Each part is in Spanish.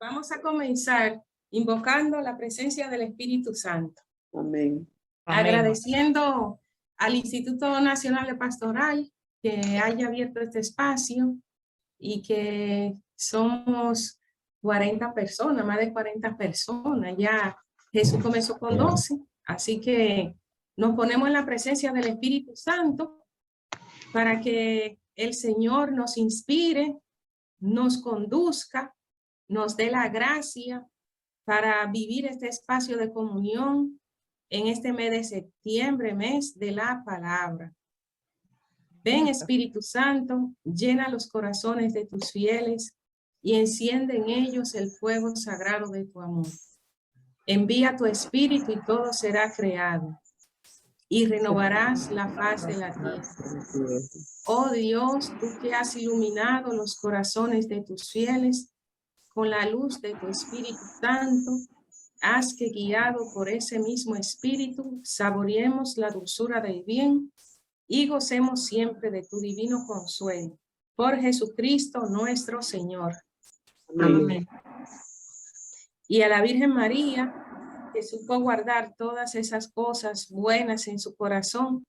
Vamos a comenzar invocando la presencia del Espíritu Santo. Amén. Agradeciendo al Instituto Nacional de Pastoral que haya abierto este espacio y que somos 40 personas, más de 40 personas. Ya Jesús comenzó con 12, así que nos ponemos en la presencia del Espíritu Santo para que el Señor nos inspire, nos conduzca, nos dé la gracia para vivir este espacio de comunión en este mes de septiembre, mes de la palabra. Ven, Espíritu Santo, llena los corazones de tus fieles y enciende en ellos el fuego sagrado de tu amor. Envía tu Espíritu y todo será creado y renovarás la faz de la tierra. Oh Dios, tú que has iluminado los corazones de tus fieles con la luz de tu Espíritu Santo, haz que guiado por ese mismo Espíritu saboreemos la dulzura del bien y gocemos siempre de tu divino consuelo. Por Jesucristo nuestro Señor. Amén. Y a la Virgen María, que supo guardar todas esas cosas buenas en su corazón,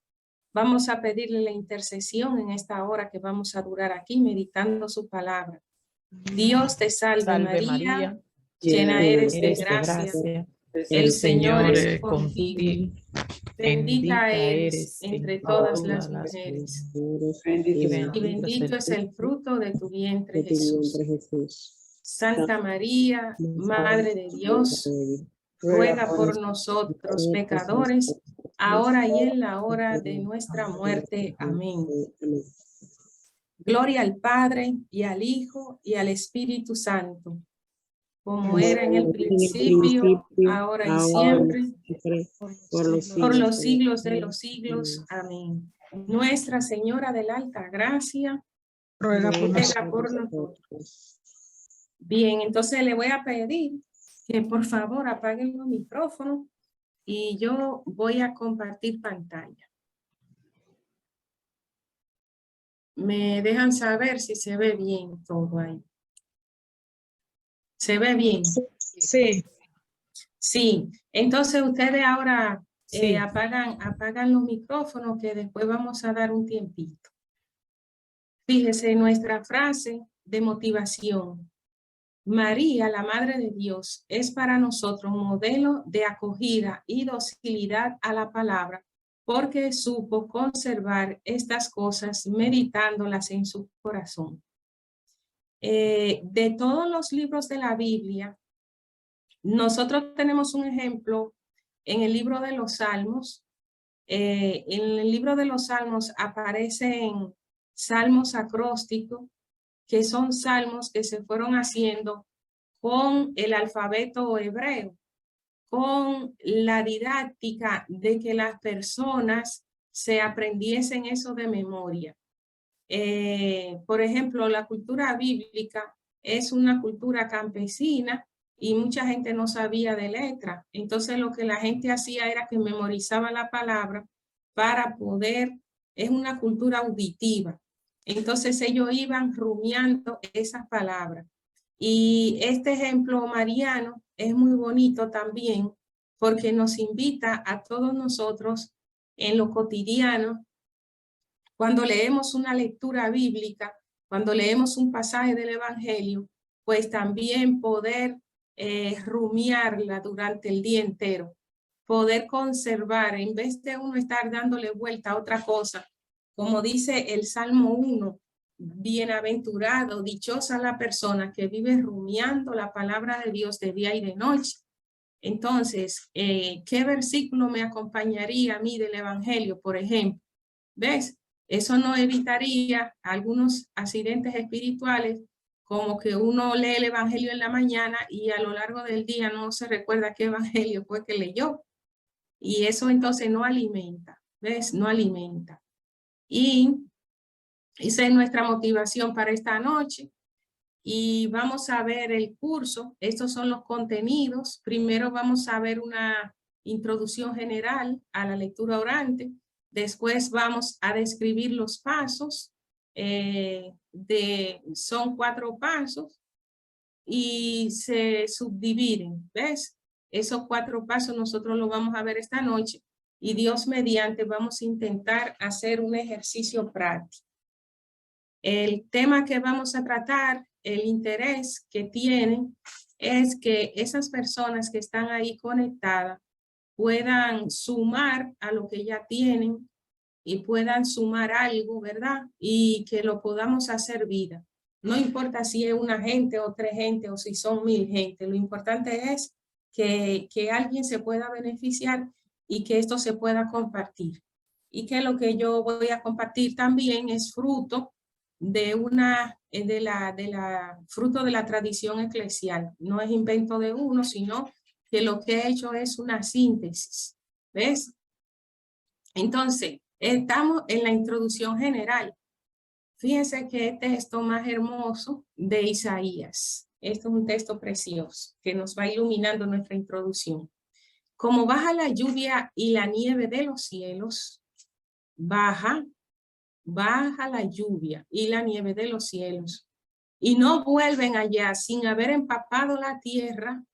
vamos a pedirle la intercesión en esta hora que vamos a durar aquí meditando su palabra. Dios te salve, María, llena eres de gracia. El Señor es contigo. Bendita eres entre todas las mujeres. Y bendito es el fruto de tu vientre, Jesús. Santa María, Madre de Dios, ruega por nosotros pecadores, ahora y en la hora de nuestra muerte. Amén. Gloria al Padre, y al Hijo, y al Espíritu Santo, como era en el principio, ahora y siempre, por los siglos de los siglos. Amén. Nuestra Señora de la Alta Gracia, ruega por nosotros. Bien, entonces le voy a pedir que por favor apaguen los micrófonos y yo voy a compartir pantalla. Me dejan saber si se ve bien todo ahí. ¿Se ve bien? Sí. Sí. Entonces ustedes ahora Sí. apagan los micrófonos que después vamos a dar un tiempito. Fíjese nuestra frase de motivación. María, la Madre de Dios, es para nosotros un modelo de acogida y docilidad a la palabra, porque supo conservar estas cosas meditándolas en su corazón. De todos los libros de la Biblia, nosotros tenemos un ejemplo en el libro de los Salmos. En el libro de los Salmos aparecen salmos acrósticos, que son salmos que se fueron haciendo con el alfabeto hebreo, con la didáctica de que las personas se aprendiesen eso de memoria. Por ejemplo, la cultura bíblica es una cultura campesina y mucha gente no sabía de letra. Entonces lo que la gente hacía era que memorizaba la palabra para poder, es una cultura auditiva. Entonces ellos iban rumiando esas palabras. Y este ejemplo mariano es muy bonito también porque nos invita a todos nosotros en lo cotidiano, cuando leemos una lectura bíblica, cuando leemos un pasaje del Evangelio, pues también poder rumiarla durante el día entero, poder conservar, en vez de uno estar dándole vuelta a otra cosa, como dice el Salmo 1, bienaventurado, dichosa la persona que vive rumiando la palabra de Dios de día y de noche. Entonces, ¿qué versículo me acompañaría a mí del Evangelio, por ejemplo? ¿Ves? Eso no evitaría algunos accidentes espirituales, como que uno lee el Evangelio en la mañana y a lo largo del día no se recuerda qué Evangelio fue que leyó. Y eso entonces no alimenta, ¿ves? No alimenta. Y esa es nuestra motivación para esta noche. Y vamos a ver el curso. Estos son los contenidos. Primero vamos a ver una introducción general a la lectura orante. Después vamos a describir los pasos. Son 4 pasos. y se subdividen, ¿ves? Esos 4 pasos nosotros los vamos a ver esta noche y Dios mediante vamos a intentar hacer un ejercicio práctico. El tema que vamos a tratar, el interés que tienen es que esas personas que están ahí conectadas puedan sumar a lo que ya tienen y puedan sumar algo, ¿verdad? Y que lo podamos hacer vida. No importa si es una gente o 3 gente o si son 1000 gente, lo importante es que alguien se pueda beneficiar y que esto se pueda compartir. Y que lo que yo voy a compartir también es fruto de fruto de la tradición eclesial. No es invento de uno, sino que lo que he hecho es una síntesis. ¿Ves? Entonces, estamos en la introducción general. Fíjense qué texto más hermoso de Isaías. Esto es un texto precioso que nos va iluminando nuestra introducción. Como baja la lluvia y la nieve de los cielos, baja la lluvia y la nieve de los cielos, y no vuelven allá sin haber empapado la tierra,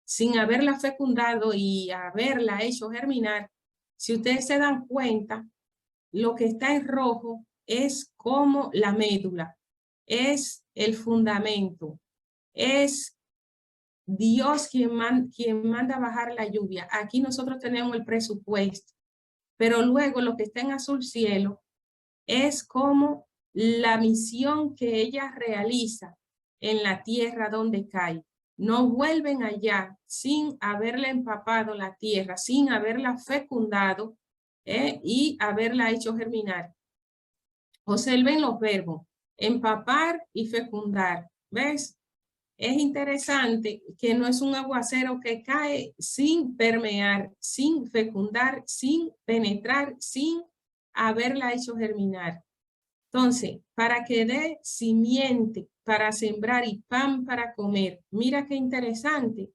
sin haberla fecundado y haberla hecho germinar. Si ustedes se dan cuenta, lo que está en rojo es como la médula, es el fundamento, es Dios quien manda bajar la lluvia. Aquí nosotros tenemos el presupuesto, pero luego lo que está en azul cielo es como la misión que ella realiza en la tierra donde cae. No vuelven allá sin haberle empapado la tierra, sin haberla fecundado y haberla hecho germinar. Observen los verbos, empapar y fecundar. ¿Ves? Es interesante que no es un aguacero que cae sin permear, sin fecundar, sin penetrar, sin haberla hecho germinar. Entonces, para que dé simiente para sembrar y pan para comer. Mira qué interesante.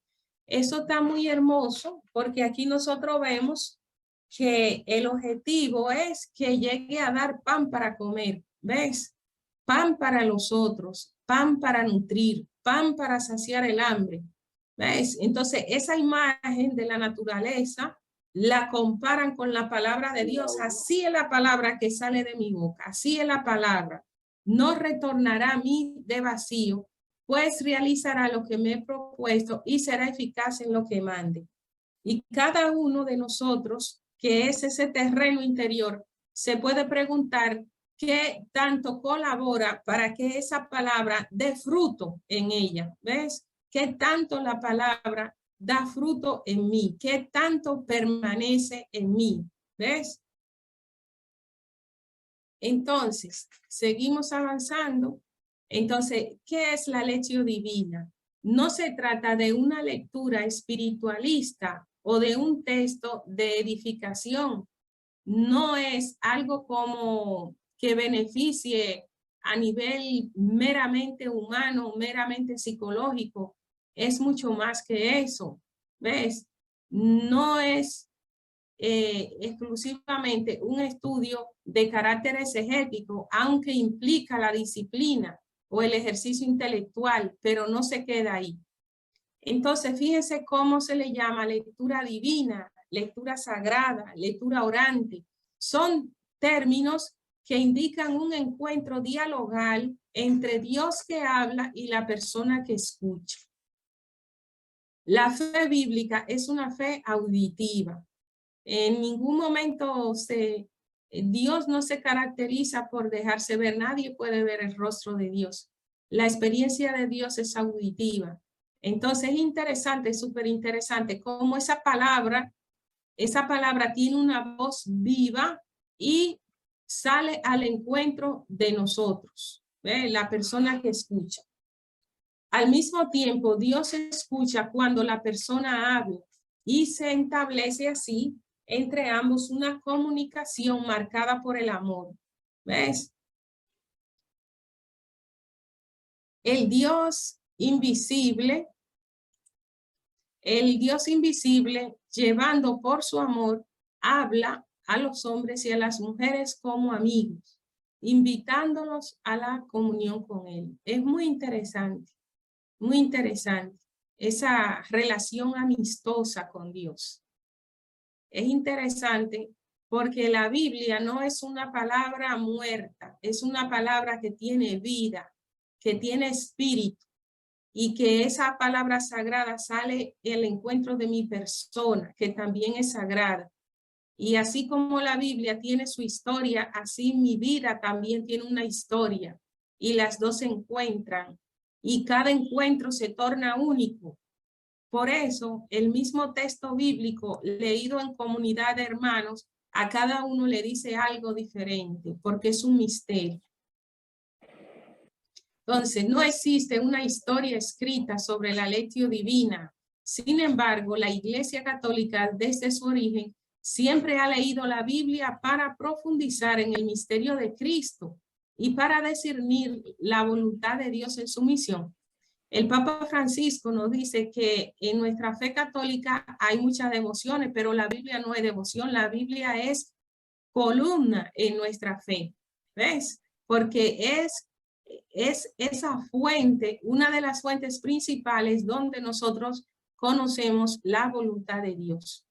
Eso está muy hermoso porque aquí nosotros vemos que el objetivo es que llegue a dar pan para comer. ¿Ves? Pan para los otros, pan para nutrir, pan para saciar el hambre. ¿Ves? Entonces, esa imagen de la naturaleza la comparan con la palabra de Dios. Así es la palabra que sale de mi boca, así es la palabra. No retornará a mí de vacío, pues realizará lo que me he propuesto y será eficaz en lo que mande. Y cada uno de nosotros, que es ese terreno interior, se puede preguntar qué tanto colabora para que esa palabra dé fruto en ella. ¿Ves? ¿Qué tanto la palabra da fruto en mí? ¿Qué tanto permanece en mí? ¿Ves? Entonces, seguimos avanzando. Entonces, ¿qué es la lección divina? No se trata de una lectura espiritualista o de un texto de edificación. No es algo como que beneficie a nivel meramente humano, meramente psicológico. Es mucho más que eso. ¿Ves? No es exclusivamente un estudio de carácter exegético, aunque implica la disciplina o el ejercicio intelectual, pero no se queda ahí. Entonces, fíjense cómo se le llama lectura divina, lectura sagrada, lectura orante. Son términos que indican un encuentro dialogal entre Dios que habla y la persona que escucha. La fe bíblica es una fe auditiva. En ningún momento Dios no se caracteriza por dejarse ver. Nadie puede ver el rostro de Dios. La experiencia de Dios es auditiva. Entonces es interesante, súper interesante, cómo esa palabra tiene una voz viva y sale al encuentro de nosotros, ¿ve? La persona que escucha. Al mismo tiempo, Dios escucha cuando la persona habla y se establece así entre ambos una comunicación marcada por el amor. ¿Ves? El Dios invisible, llevando por su amor, habla a los hombres y a las mujeres como amigos, invitándolos a la comunión con él. Es muy interesante, muy interesante, esa relación amistosa con Dios. Es interesante porque la Biblia no es una palabra muerta, es una palabra que tiene vida, que tiene espíritu, y que esa palabra sagrada sale el encuentro de mi persona, que también es sagrada. Y así como la Biblia tiene su historia, así mi vida también tiene una historia, y las dos se encuentran, y cada encuentro se torna único. Por eso, el mismo texto bíblico leído en comunidad de hermanos, a cada uno le dice algo diferente, porque es un misterio. Entonces, no existe una historia escrita sobre la lectio divina. Sin embargo, la Iglesia Católica, desde su origen, siempre ha leído la Biblia para profundizar en el misterio de Cristo y para discernir la voluntad de Dios en su misión. El Papa Francisco nos dice que en nuestra fe católica hay muchas devociones, pero la Biblia no es devoción, la Biblia es columna en nuestra fe. ¿Ves? Porque es esa fuente, una de las fuentes principales donde nosotros conocemos la voluntad de Dios.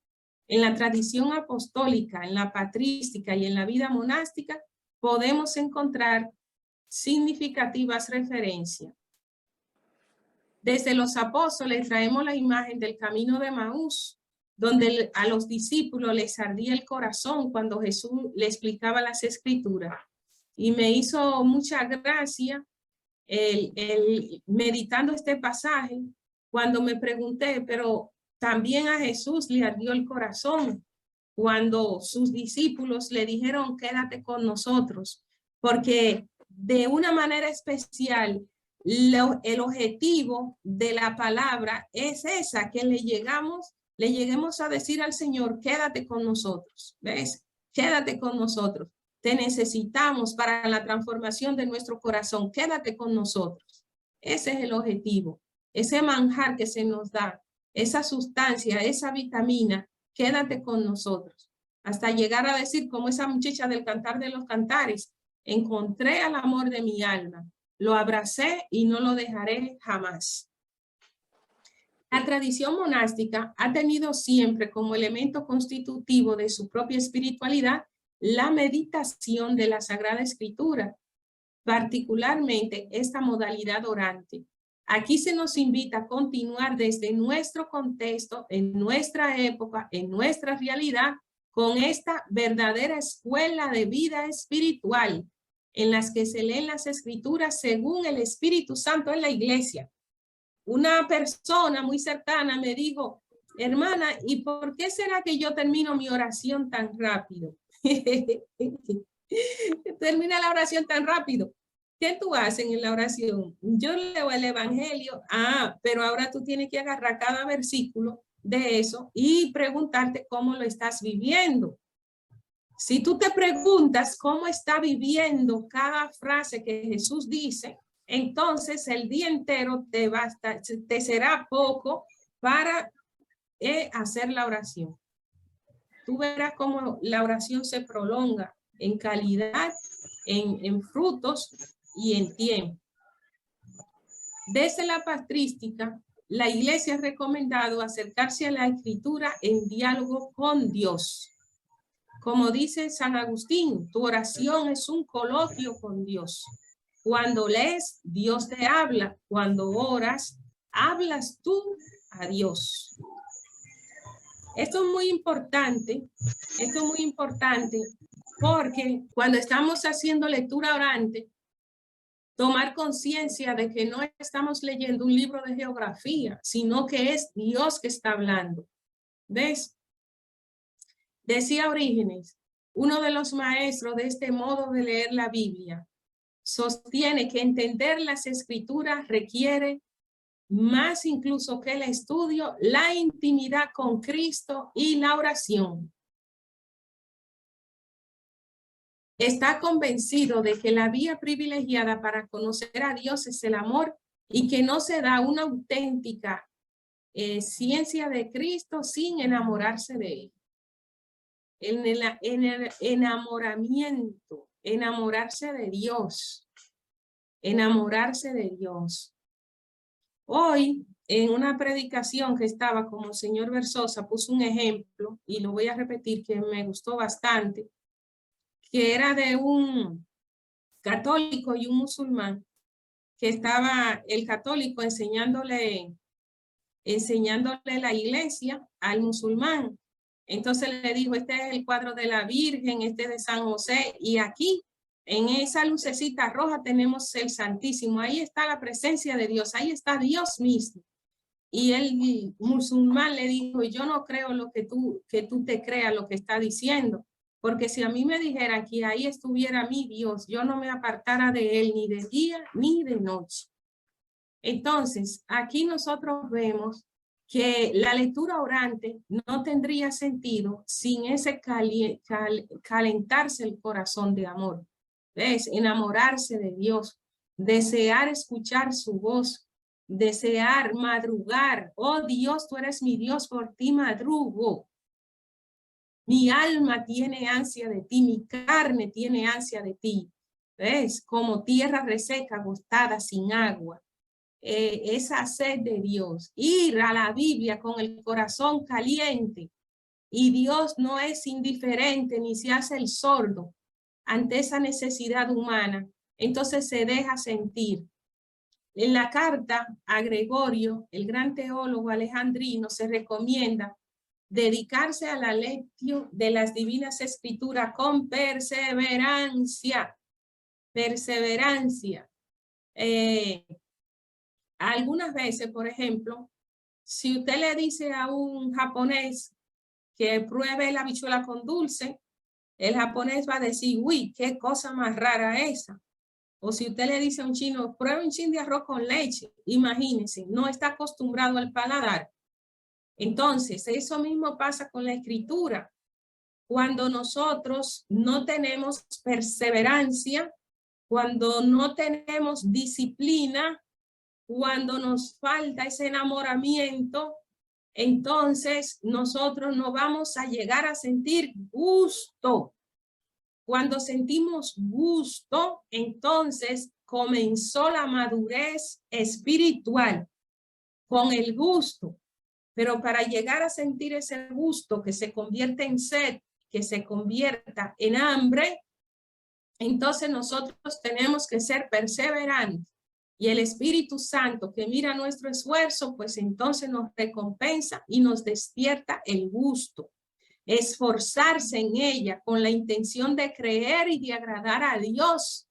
En la tradición apostólica, en la patrística y en la vida monástica, podemos encontrar significativas referencias. Desde los apóstoles traemos la imagen del camino de Maús, donde a los discípulos les ardía el corazón cuando Jesús le explicaba las escrituras. Y me hizo mucha gracia meditando este pasaje, cuando me pregunté, pero también a Jesús le ardió el corazón cuando sus discípulos le dijeron, quédate con nosotros, porque de una manera especial, el objetivo de la palabra es esa, que le lleguemos a decir al Señor, quédate con nosotros, ¿ves? Quédate con nosotros. Te necesitamos para la transformación de nuestro corazón. Quédate con nosotros. Ese es el objetivo. Ese manjar que se nos da, esa sustancia, esa vitamina, quédate con nosotros. Hasta llegar a decir, como esa muchacha del Cantar de los Cantares, encontré al amor de mi alma, lo abracé y no lo dejaré jamás. La tradición monástica ha tenido siempre como elemento constitutivo de su propia espiritualidad la meditación de la Sagrada Escritura, particularmente esta modalidad orante. Aquí se nos invita a continuar desde nuestro contexto, en nuestra época, en nuestra realidad, con esta verdadera escuela de vida espiritual, en las que se leen las Escrituras según el Espíritu Santo en la iglesia. Una persona muy cercana me dijo, hermana, ¿y por qué será que yo termino mi oración tan rápido? Termina la oración tan rápido. ¿Qué tú haces en la oración? Yo leo el evangelio. Pero ahora tú tienes que agarrar cada versículo de eso y preguntarte cómo lo estás viviendo. Si tú te preguntas cómo está viviendo cada frase que Jesús dice, entonces el día entero te será poco para hacer la oración. Tú verás cómo la oración se prolonga en calidad, en frutos y en tiempo. Desde la patrística, la iglesia ha recomendado acercarse a la escritura en diálogo con Dios. Como dice San Agustín, tu oración es un coloquio con Dios. Cuando lees, Dios te habla. Cuando oras, hablas tú a Dios. Esto es muy importante porque cuando estamos haciendo lectura orante, tomar conciencia de que no estamos leyendo un libro de geografía, sino que es Dios que está hablando. ¿Ves? Decía Orígenes, uno de los maestros de este modo de leer la Biblia, sostiene que entender las escrituras requiere más incluso que el estudio, la intimidad con Cristo y la oración. Está convencido de que la vía privilegiada para conocer a Dios es el amor y que no se da una auténtica ciencia de Cristo sin enamorarse de él. En el enamoramiento, enamorarse de Dios. Hoy, en una predicación que estaba como el señor Versosa, puso un ejemplo, y lo voy a repetir, que me gustó bastante, que era de un católico y un musulmán, que estaba el católico enseñándole la iglesia al musulmán. Entonces le dijo, este es el cuadro de la Virgen, este es de San José, y aquí en esa lucecita roja tenemos el Santísimo, ahí está la presencia de Dios, ahí está Dios mismo. Y el musulmán le dijo, yo no creo lo que tú te creas lo que está diciendo, porque si a mí me dijera que ahí estuviera mi Dios, yo no me apartara de él ni de día ni de noche. Entonces, aquí nosotros vemos que la lectura orante no tendría sentido sin ese calentarse el corazón de amor. ¿Ves? Enamorarse de Dios, desear escuchar su voz, desear madrugar. Oh Dios, tú eres mi Dios, por ti madrugo. Mi alma tiene ansia de ti, mi carne tiene ansia de ti. ¿Ves? Como tierra reseca, agostada, sin agua. Esa sed de Dios, ir a la Biblia con el corazón caliente, y Dios no es indiferente ni se hace el sordo ante esa necesidad humana, entonces se deja sentir. En la carta a Gregorio, el gran teólogo alejandrino, se recomienda dedicarse a la lección de las divinas escrituras con perseverancia, perseverancia. Algunas veces, por ejemplo, si usted le dice a un japonés que pruebe la habichuela con dulce, el japonés va a decir, uy, qué cosa más rara esa. O si usted le dice a un chino, pruebe un chin de arroz con leche, imagínense, no está acostumbrado al paladar. Entonces, eso mismo pasa con la escritura. Cuando nosotros no tenemos perseverancia, cuando no tenemos disciplina, cuando nos falta ese enamoramiento, entonces nosotros no vamos a llegar a sentir gusto. Cuando sentimos gusto, entonces comenzó la madurez espiritual con el gusto. Pero para llegar a sentir ese gusto que se convierte en sed, que se convierta en hambre, entonces nosotros tenemos que ser perseverantes. Y el Espíritu Santo que mira nuestro esfuerzo, pues entonces nos recompensa y nos despierta el gusto. Esforzarse en ella con la intención de creer y de agradar a Dios.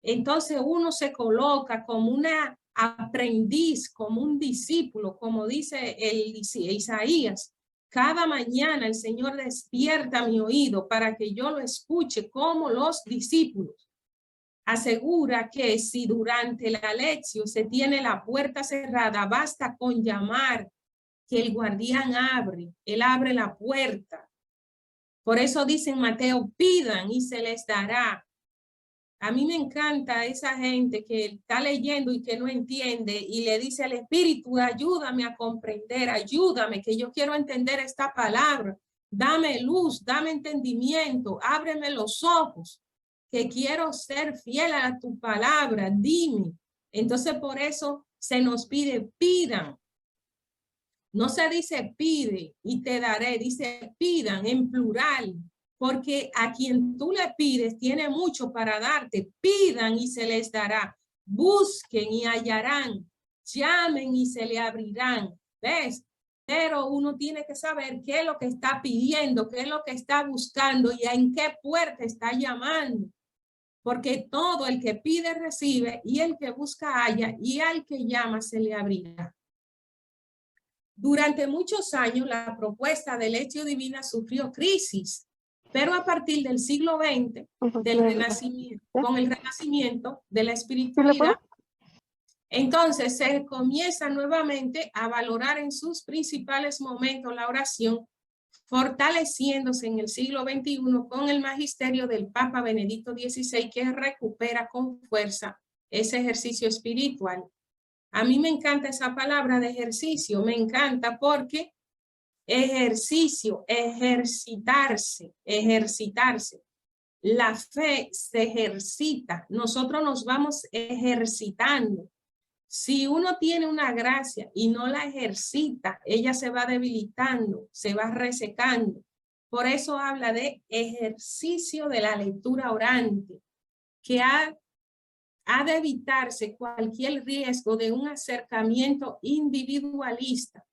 Entonces uno se coloca como una aprendiz, como un discípulo, como dice el Isaías. Cada mañana el Señor despierta mi oído para que yo lo escuche como los discípulos. Asegura que si durante la lección se tiene la puerta cerrada, basta con llamar que el guardián abre, él abre la puerta. Por eso dice en Mateo, pidan y se les dará. A mí me encanta esa gente que está leyendo y que no entiende y le dice al Espíritu, ayúdame a comprender, ayúdame, que yo quiero entender esta palabra. Dame luz, dame entendimiento, ábreme los ojos, que quiero ser fiel a tu palabra, dime. Entonces por eso se nos pide, pidan. No se dice pide y te daré, dice pidan en plural, porque a quien tú le pides tiene mucho para darte. Pidan y se les dará, busquen y hallarán, llamen y se le abrirán. ¿Ves? Pero uno tiene que saber qué es lo que está pidiendo, qué es lo que está buscando y en qué puerta está llamando. Porque todo el que pide recibe y el que busca halla y al que llama se le abrirá. Durante muchos años la propuesta de Lectio Divina sufrió crisis, pero a partir del siglo XX, con el renacimiento de la espiritualidad, entonces se comienza nuevamente a valorar en sus principales momentos la oración, fortaleciéndose en el siglo XXI con el magisterio del Papa Benedicto XVI, que recupera con fuerza ese ejercicio espiritual. A mí me encanta esa palabra de ejercicio, me encanta porque ejercicio, ejercitarse, ejercitarse. La fe se ejercita, nosotros nos vamos ejercitando. Si uno tiene una gracia y no la ejercita, ella se va debilitando, se va resecando. Por eso habla de ejercicio de la lectura orante, que ha de evitarse cualquier riesgo de un acercamiento individualista.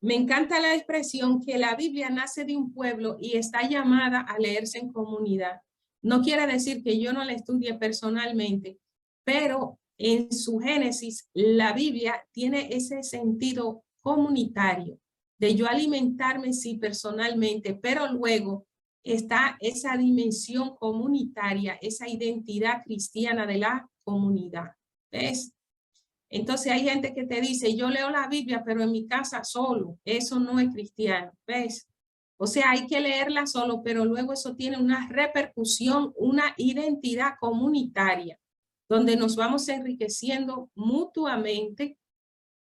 Me encanta la expresión que la Biblia nace de un pueblo y está llamada a leerse en comunidad. No quiere decir que yo no la estudie personalmente, pero en su génesis la Biblia tiene ese sentido comunitario de yo alimentarme sí personalmente, pero luego está esa dimensión comunitaria, esa identidad cristiana de la comunidad. ¿Ves? Entonces hay gente que te dice, yo leo la Biblia, pero en mi casa solo. Eso no es cristiano, ¿ves? O sea, hay que leerla solo, pero luego eso tiene una repercusión, una identidad comunitaria, donde nos vamos enriqueciendo mutuamente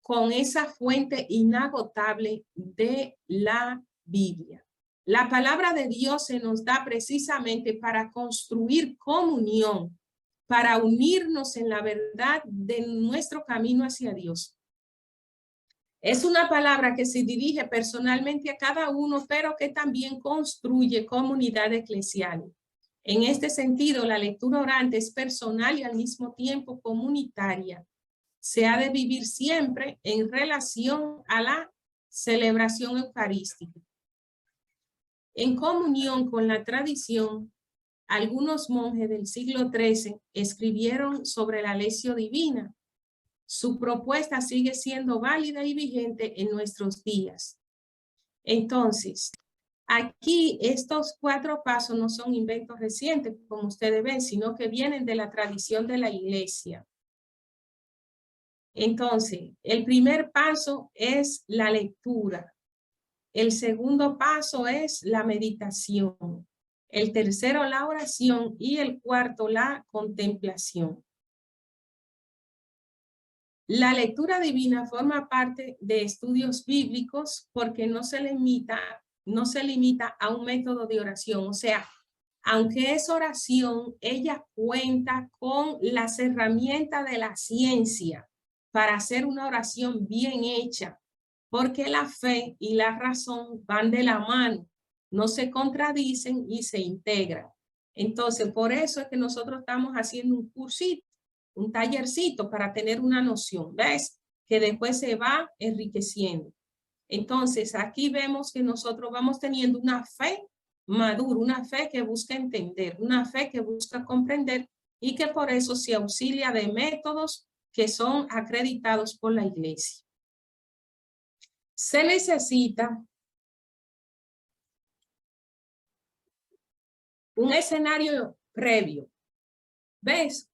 con esa fuente inagotable de la Biblia. La palabra de Dios se nos da precisamente para construir comunión, para unirnos en la verdad de nuestro camino hacia Dios. Es una palabra que se dirige personalmente a cada uno, pero que también construye comunidad eclesial. En este sentido, la lectura orante es personal y al mismo tiempo comunitaria. Se ha de vivir siempre en relación a la celebración eucarística. En comunión con la tradición, algunos monjes del siglo XIII escribieron sobre la lección divina. Su propuesta sigue siendo válida y vigente en nuestros días. Entonces, aquí estos 4 pasos no son inventos recientes, como ustedes ven, sino que vienen de la tradición de la iglesia. Entonces, el primer paso es la lectura. El segundo paso es la meditación. El tercero, la oración. Y el cuarto, la contemplación. La lectura divina forma parte de estudios bíblicos porque no se limita a un método de oración. O sea, aunque es oración, ella cuenta con las herramientas de la ciencia para hacer una oración bien hecha, porque la fe y la razón van de la mano, no se contradicen y se integran. Entonces, por eso es que nosotros estamos haciendo un cursito, un tallercito para tener una noción, ¿ves? Que después se va enriqueciendo. Entonces, aquí vemos que nosotros vamos teniendo una fe madura, una fe que busca entender, una fe que busca comprender y que por eso se auxilia de métodos que son acreditados por la iglesia. Se necesita un escenario previo. ¿Ves?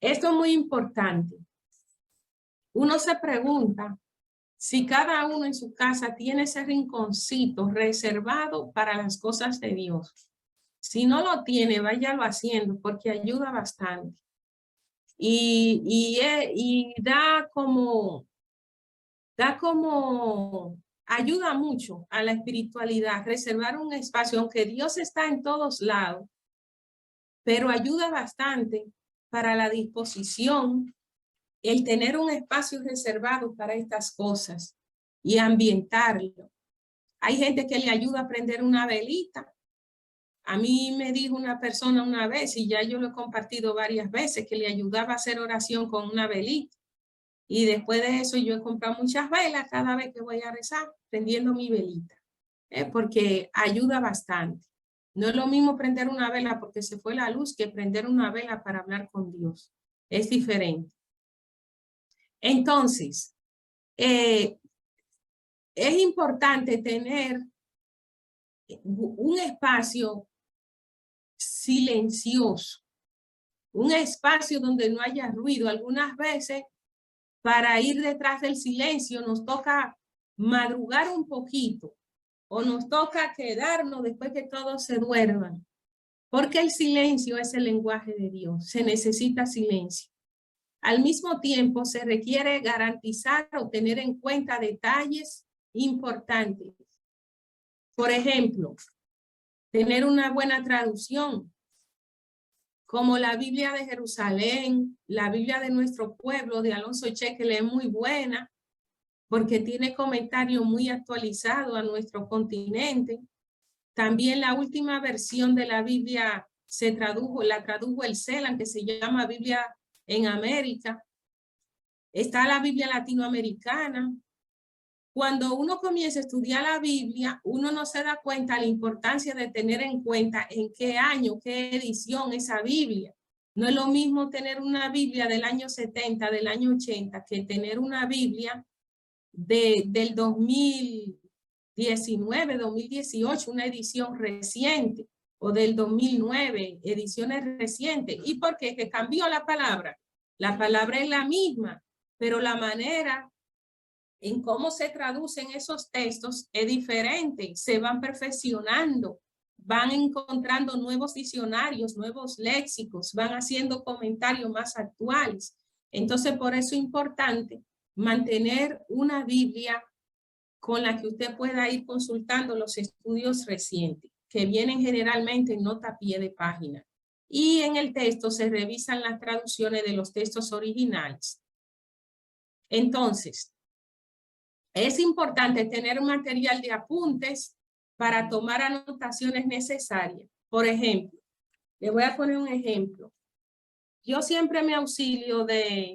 Esto es muy importante. Uno se pregunta si cada uno en su casa tiene ese rinconcito reservado para las cosas de Dios. Si no lo tiene, váyalo haciendo porque ayuda bastante. Y da como ayuda mucho a la espiritualidad, reservar un espacio, aunque Dios está en todos lados, pero ayuda bastante para la disposición, el tener un espacio reservado para estas cosas y ambientarlo. Hay gente que le ayuda a prender una velita. A mí me dijo una persona una vez, y ya yo lo he compartido varias veces, que le ayudaba a hacer oración con una velita. Y después de eso yo he comprado muchas velas cada vez que voy a rezar, prendiendo mi velita, porque ayuda bastante. No es lo mismo prender una vela porque se fue la luz que prender una vela para hablar con Dios. Es diferente. Entonces, es importante tener un espacio silencioso, un espacio donde no haya ruido. Algunas veces, para ir detrás del silencio, nos toca madrugar un poquito o nos toca quedarnos después que todos se duerman, porque el silencio es el lenguaje de Dios. Se necesita silencio. Al mismo tiempo, se requiere garantizar o tener en cuenta detalles importantes. Por ejemplo, tener una buena traducción, como la Biblia de Jerusalén, la Biblia de nuestro pueblo, de Alonso Chequel, es muy buena, porque tiene comentarios muy actualizados a nuestro continente. También la última versión de la Biblia la tradujo el CELAN, que se llama Biblia en América. Está la Biblia latinoamericana. Cuando uno comienza a estudiar la Biblia, uno no se da cuenta de la importancia de tener en cuenta en qué año, qué edición esa Biblia. No es lo mismo tener una Biblia del año 70, del año 80, que tener una Biblia del 2019, 2018, una edición reciente, o del 2009, ediciones recientes. ¿Y por qué? Que cambió la palabra. La palabra es la misma, pero la manera en cómo se traducen esos textos es diferente, se van perfeccionando, van encontrando nuevos diccionarios, nuevos léxicos, van haciendo comentarios más actuales. Entonces, por eso es importante mantener una Biblia con la que usted pueda ir consultando los estudios recientes, que vienen generalmente en nota a pie de página. Y en el texto se revisan las traducciones de los textos originales. Entonces, es importante tener un material de apuntes para tomar anotaciones necesarias. Por ejemplo, le voy a poner un ejemplo. Yo siempre me auxilio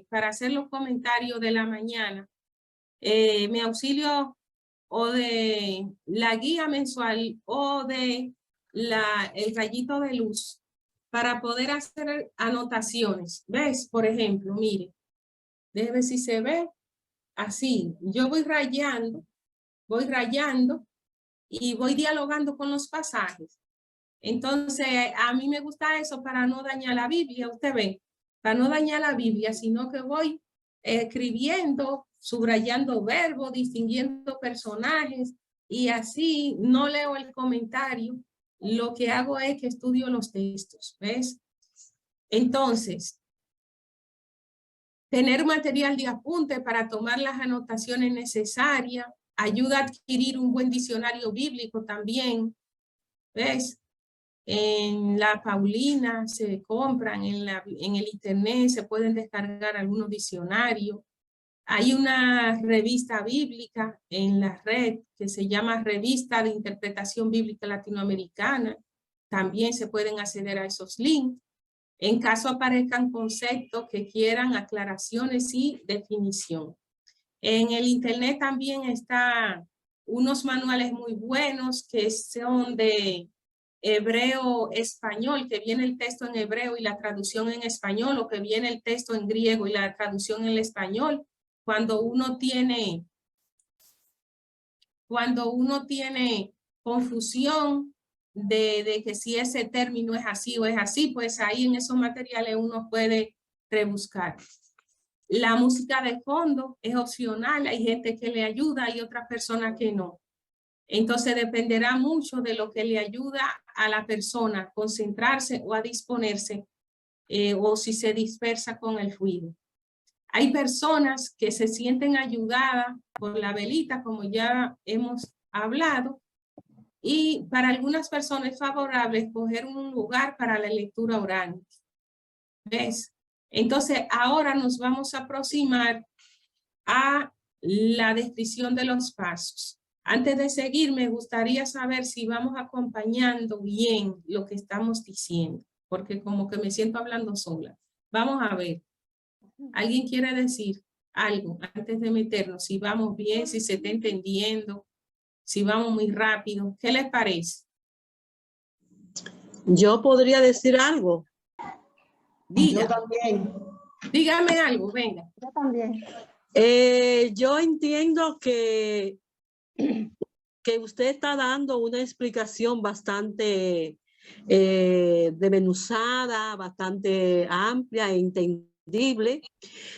para hacer los comentarios de la mañana, me auxilio o de la guía mensual o de el rayito de luz para poder hacer anotaciones. ¿Ves? Por ejemplo, mire, déjeme ver si se ve. Así, yo voy rayando y voy dialogando con los pasajes. Entonces, a mí me gusta eso para no dañar la Biblia, usted ve, para no dañar la Biblia, sino que voy escribiendo, subrayando verbos, distinguiendo personajes, y así no leo el comentario. Lo que hago es que estudio los textos, ¿ves? Entonces, tener material de apunte para tomar las anotaciones necesarias, ayuda a adquirir un buen diccionario bíblico también, ¿ves? En la Paulina se compran, en el internet se pueden descargar algunos diccionarios. Hay una revista bíblica en la red que se llama Revista de Interpretación Bíblica Latinoamericana. También se pueden acceder a esos links. En caso aparezcan conceptos que quieran aclaraciones y definición. En el internet también están unos manuales muy buenos que son de hebreo español, que viene el texto en hebreo y la traducción en español, o que viene el texto en griego y la traducción en el español. Cuando uno tiene confusión de que si ese término es así o es así, pues ahí en esos materiales uno puede rebuscar. La música de fondo es opcional, hay gente que le ayuda y otras personas que no. Entonces dependerá mucho de lo que le ayuda a la persona a concentrarse o a disponerse, o si se dispersa con el ruido. Hay personas que se sienten ayudadas por la velita, como ya hemos hablado, y para algunas personas es favorable escoger un lugar para la lectura oral. ¿Ves? Entonces, ahora nos vamos a aproximar a la descripción de los pasos. Antes de seguir, me gustaría saber si vamos acompañando bien lo que estamos diciendo, porque como que me siento hablando sola. Vamos a ver. ¿Alguien quiere decir algo antes de meternos? Si vamos bien, si se está entendiendo, si vamos muy rápido. ¿Qué les parece? Yo podría decir algo. Diga. Yo también. Dígame algo, venga. Yo también. Yo entiendo que usted está dando una explicación bastante desmenuzada, bastante amplia e entendible,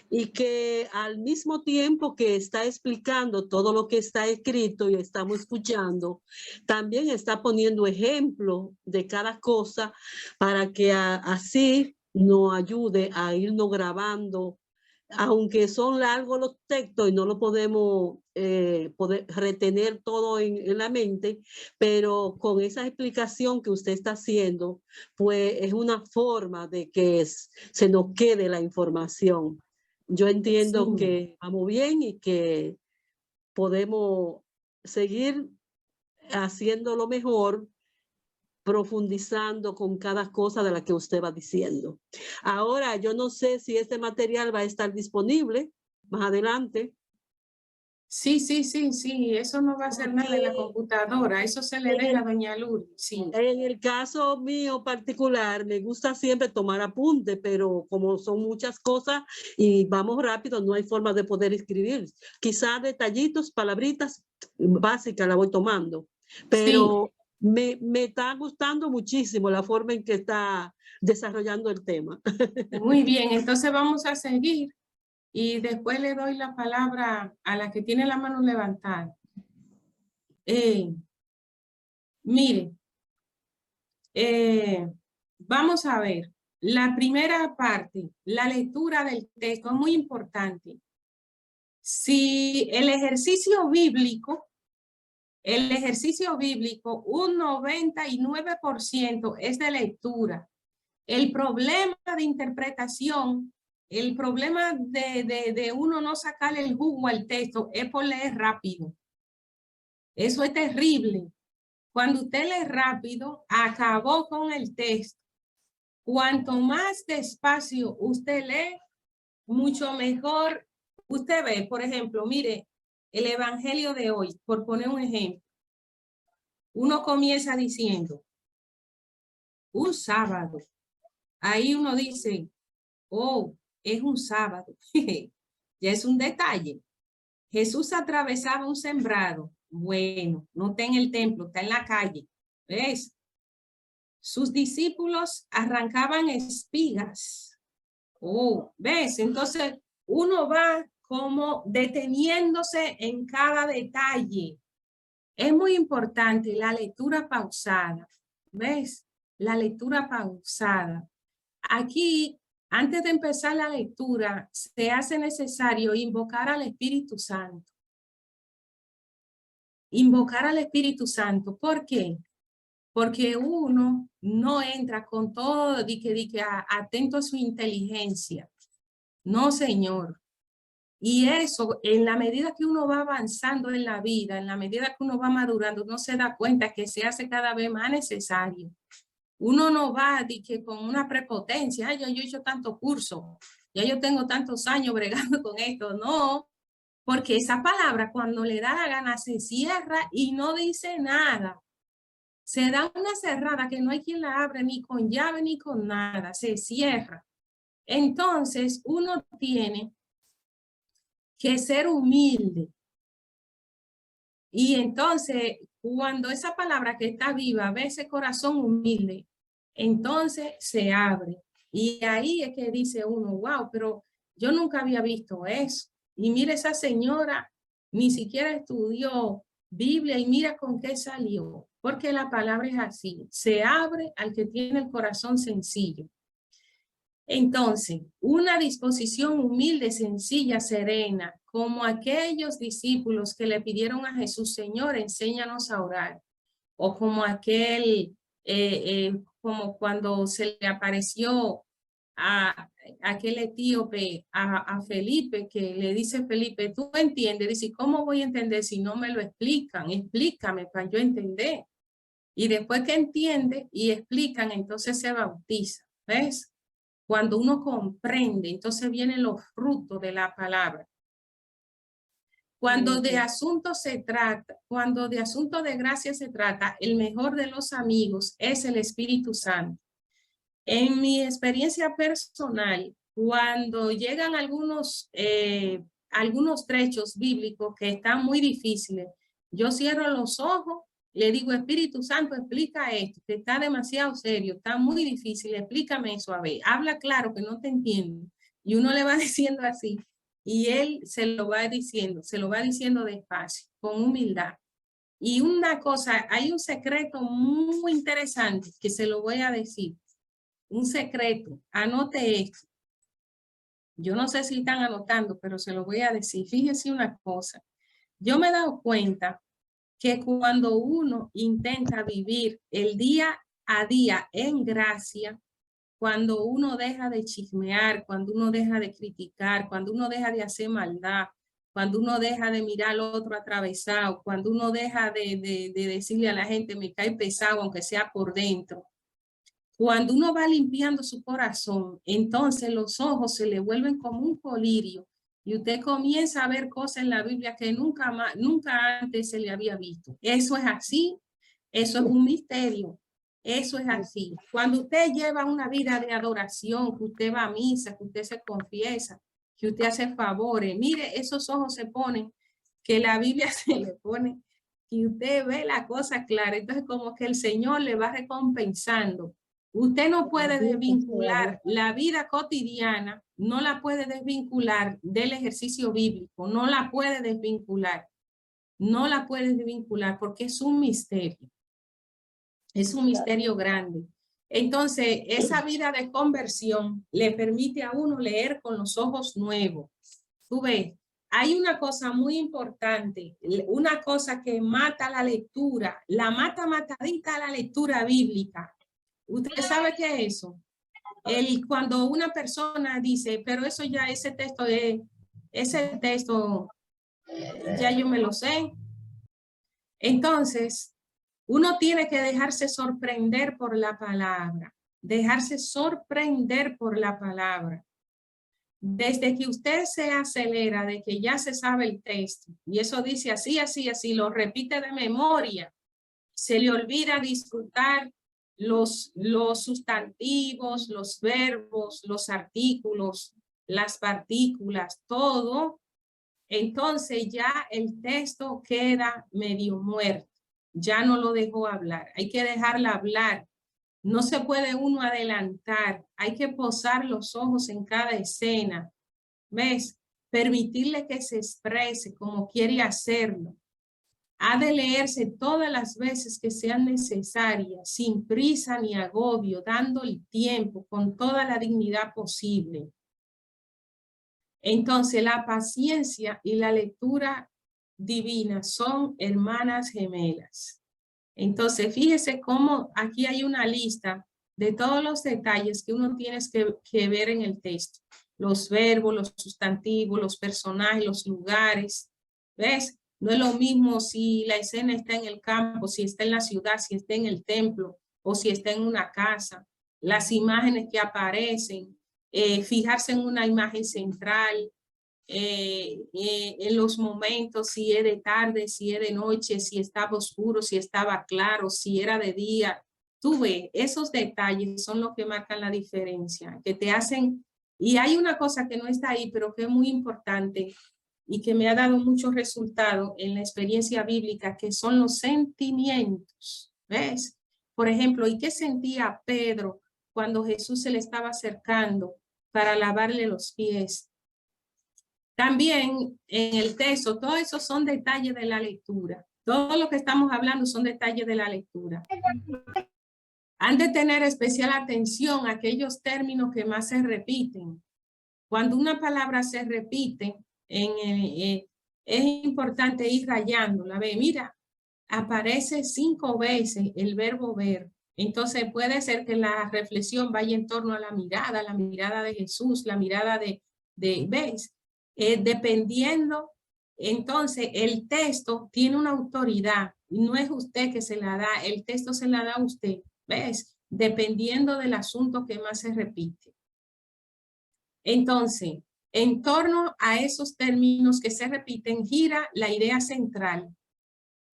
y que al mismo tiempo que está explicando todo lo que está escrito y estamos escuchando, también está poniendo ejemplo de cada cosa para que así nos ayude a irnos grabando aunque son largos los textos y no lo podemos poder retener todo en la mente, pero con esa explicación que usted está haciendo, pues es una forma de que se nos quede la información. Yo entiendo Sí. que vamos bien y que podemos seguir haciéndolo mejor, profundizando con cada cosa de la que usted va diciendo. Ahora, yo no sé si este material va a estar disponible más adelante. Sí, sí, sí, sí, eso no va a hacer nada en la Porque computadora, eso se le en deja a el, doña Lourdes, sí. en el caso mío particular, me gusta siempre tomar apunte, pero como son muchas cosas y vamos rápido, no hay forma de poder escribir. Quizás detallitos, palabritas básicas la voy tomando, Sí, pero me está gustando muchísimo la forma en que está desarrollando el tema. muy bien, entonces vamos a seguir y después le doy la palabra a la que tiene la mano levantada. Eh, mire, vamos a ver, la primera parte, la lectura del texto es muy importante. Si el ejercicio bíblico, un 99% es de lectura. El problema de interpretación, el problema de uno no sacarle el jugo al texto es por leer rápido. Eso es terrible. Cuando usted lee rápido, acabó con el texto. Cuanto más despacio usted lee, mucho mejor. Usted ve, por ejemplo, mire, el evangelio de hoy, por poner un ejemplo, uno comienza diciendo, un sábado. Ahí uno dice, oh, es un sábado. Ya es un detalle. Jesús atravesaba un sembrado. Bueno, no está en el templo, está en la calle. ¿Ves? Sus discípulos arrancaban espigas. Oh, ¿ves? Entonces uno va como deteniéndose en cada detalle. Es muy importante la lectura pausada. ¿Ves? La lectura pausada. Aquí, antes de empezar la lectura, se hace necesario invocar al Espíritu Santo. Invocar al Espíritu Santo. ¿Por qué? Porque uno no entra con todo atento a su inteligencia. No, señor. Y eso, en la medida que uno va avanzando en la vida, en la medida que uno va madurando, uno se da cuenta que se hace cada vez más necesario. Uno no va con una prepotencia, ay, yo he hecho tanto curso, ya yo tengo tantos años bregando con esto. No, porque esa palabra cuando le da la gana se cierra y no dice nada. Se da una cerrada que no hay quien la abre ni con llave ni con nada, se cierra. Entonces uno tiene que ser humilde. Y entonces, cuando esa palabra que está viva ve ese corazón humilde, entonces se abre. Y ahí es que dice uno, wow, pero yo nunca había visto eso. Y mira, esa señora ni siquiera estudió Biblia y mira con qué salió. Porque la palabra es así, se abre al que tiene el corazón sencillo. Entonces, una disposición humilde, sencilla, serena, como aquellos discípulos que le pidieron a Jesús, Señor, enséñanos a orar, o como como cuando se le apareció a aquel etíope, a Felipe, que le dice Felipe, tú entiendes, dice, ¿cómo voy a entender si no me lo explican? Explícame para yo entender. Y después que entiende y explican, entonces se bautiza, ¿ves? Cuando uno comprende, entonces vienen los frutos de la palabra. Cuando de asunto se trata, cuando de asunto de gracia se trata, el mejor de los amigos es el Espíritu Santo. En mi experiencia personal, cuando llegan algunos trechos bíblicos que están muy difíciles, yo cierro los ojos, le digo, Espíritu Santo, explica esto, que está demasiado serio, está muy difícil, explícame eso, a ver, habla claro que no te entiendo. Y uno le va diciendo así, y él se lo va diciendo despacio, con humildad. Y una cosa, hay un secreto muy interesante que se lo voy a decir. Un secreto, anote esto. Yo no sé si están anotando, pero se lo voy a decir. Fíjense una cosa. Yo me he dado cuenta que cuando uno intenta vivir el día a día en gracia, cuando uno deja de chismear, cuando uno deja de criticar, cuando uno deja de hacer maldad, cuando uno deja de mirar al otro atravesado, cuando uno deja de decirle a la gente me cae pesado, aunque sea por dentro, cuando uno va limpiando su corazón, entonces los ojos se le vuelven como un colirio y usted comienza a ver cosas en la Biblia que nunca antes se le había visto. Eso es así, eso es un misterio, eso es así. Cuando usted lleva una vida de adoración, que usted va a misa, que usted se confiesa, que usted hace favores, mire, esos ojos se ponen, que la Biblia se le pone, y usted ve la cosa clara. Entonces como que el Señor le va recompensando. Usted no puede desvincular la vida cotidiana, no la puede desvincular del ejercicio bíblico, no la puede desvincular, no la puede desvincular porque es un misterio grande. Entonces, esa vida de conversión le permite a uno leer con los ojos nuevos. Tú ves, hay una cosa muy importante, una cosa que mata la lectura, la matadita a la lectura bíblica. ¿Usted sabe qué es eso? Cuando una persona dice, pero eso ya, ese texto, ya yo me lo sé. Entonces, uno tiene que dejarse sorprender por la palabra, dejarse sorprender por la palabra. Desde que usted se acelera de que ya se sabe el texto, y eso dice así, así, así, lo repite de memoria, se le olvida disfrutar los sustantivos, los verbos, los artículos, las partículas, todo, entonces ya el texto queda medio muerto, ya no lo dejó hablar, hay que dejarla hablar, no se puede uno adelantar, hay que posar los ojos en cada escena, ¿ves? Permitirle que se exprese como quiere hacerlo. Ha de leerse todas las veces que sean necesarias, sin prisa ni agobio, dando el tiempo con toda la dignidad posible. Entonces, la paciencia y la lectura divina son hermanas gemelas. Entonces, fíjese cómo aquí hay una lista de todos los detalles que uno tiene que ver en el texto. Los verbos, los sustantivos, los personajes, los lugares. ¿Ves? No es lo mismo si la escena está en el campo, si está en la ciudad, si está en el templo o si está en una casa. Las imágenes que aparecen, fijarse en una imagen central, en los momentos, si es de tarde, si es de noche, si estaba oscuro, si estaba claro, si era de día. Tú ves, esos detalles son los que marcan la diferencia, que te hacen, y hay una cosa que no está ahí, pero que es muy importante y que me ha dado mucho resultado en la experiencia bíblica, que son los sentimientos, ¿ves? Por ejemplo, ¿y qué sentía Pedro cuando Jesús se le estaba acercando para lavarle los pies? También en el texto, todo eso son detalles de la lectura. Todo lo que estamos hablando son detalles de la lectura. Han de tener especial atención a aquellos términos que más se repiten. Cuando una palabra se repite, es importante ir rayándola. Ve, mira, aparece 5 veces el verbo ver. Entonces puede ser que la reflexión vaya en torno a la mirada de Jesús, la mirada ¿ves? Dependiendo, entonces el texto tiene una autoridad y no es usted que se la da, el texto se la da a usted, ¿ves? Dependiendo del asunto que más se repite. Entonces, en torno a esos términos que se repiten, gira la idea central.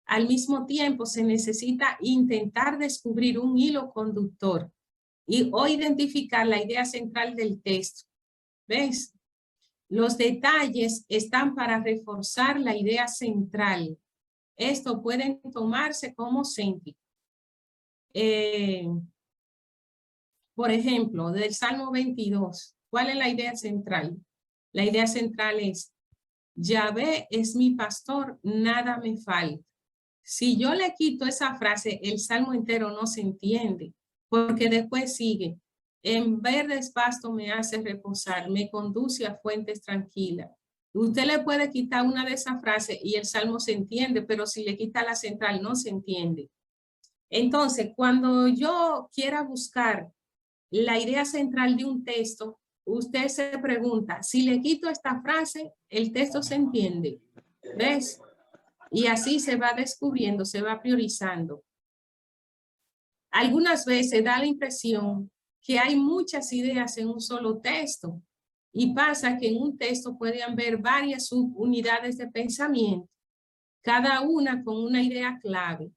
Al mismo tiempo, se necesita intentar descubrir un hilo conductor o identificar la idea central del texto. ¿Ves? Los detalles están para reforzar la idea central. Esto pueden tomarse como céntrico. Por ejemplo, del Salmo 22, ¿cuál es la idea central? La idea central es, Yahvé es mi pastor, nada me falta. Si yo le quito esa frase, el Salmo entero no se entiende, porque después sigue, En verdes pastos me hace reposar, me conduce a fuentes tranquilas. Usted le puede quitar una de esas frases y el salmo se entiende, pero si le quita la central no se entiende. Entonces, cuando yo quiera buscar la idea central de un texto, usted se pregunta, si le quito esta frase, el texto se entiende. ¿Ves? Y así se va descubriendo, se va priorizando. Algunas veces da la impresión que hay muchas ideas en un solo texto y pasa que en un texto pueden haber varias subunidades de pensamiento, cada una con una idea clave,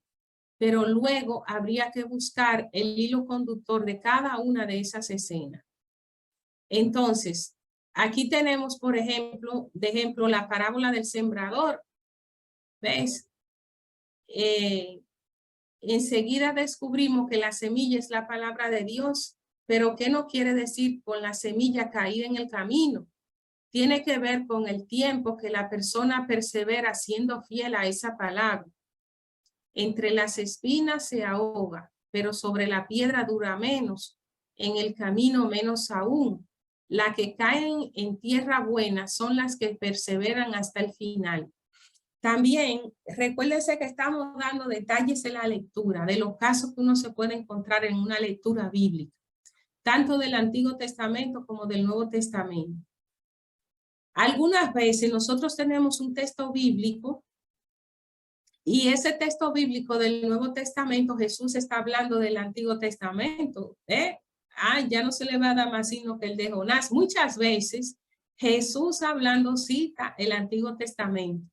pero luego habría que buscar el hilo conductor de cada una de esas escenas. Entonces, aquí tenemos, por ejemplo, la parábola del sembrador. ¿Ves? Enseguida descubrimos que la semilla es la palabra de Dios, pero ¿qué no quiere decir con la semilla caída en el camino? Tiene que ver con el tiempo que la persona persevera siendo fiel a esa palabra. Entre las espinas se ahoga, pero sobre la piedra dura menos, en el camino menos aún. Las que caen en tierra buena son las que perseveran hasta el final. También recuérdense que estamos dando detalles de la lectura, de los casos que uno se puede encontrar en una lectura bíblica, tanto del Antiguo Testamento como del Nuevo Testamento. Algunas veces nosotros tenemos un texto bíblico y ese texto bíblico del Nuevo Testamento, Jesús está hablando del Antiguo Testamento. Ya no se le va a dar más sino que el de Jonás. Muchas veces Jesús hablando cita el Antiguo Testamento.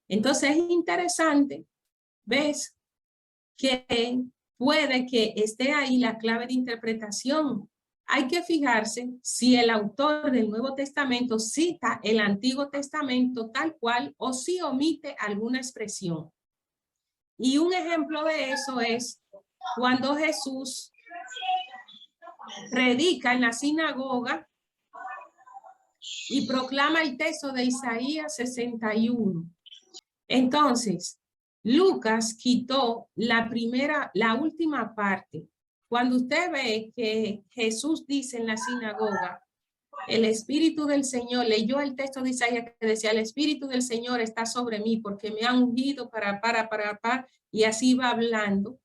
Entonces es interesante, ¿ves? Que puede que esté ahí la clave de interpretación. Hay que fijarse si el autor del Nuevo Testamento cita el Antiguo Testamento tal cual o si omite alguna expresión. Y un ejemplo de eso es cuando Jesús predica en la sinagoga y proclama el texto de Isaías 61. Entonces, Lucas quitó la última parte. Cuando usted ve que Jesús dice en la sinagoga, el Espíritu del Señor, leyó el texto de Isaías que decía, el Espíritu del Señor está sobre mí porque me han ungido para, y así va hablando.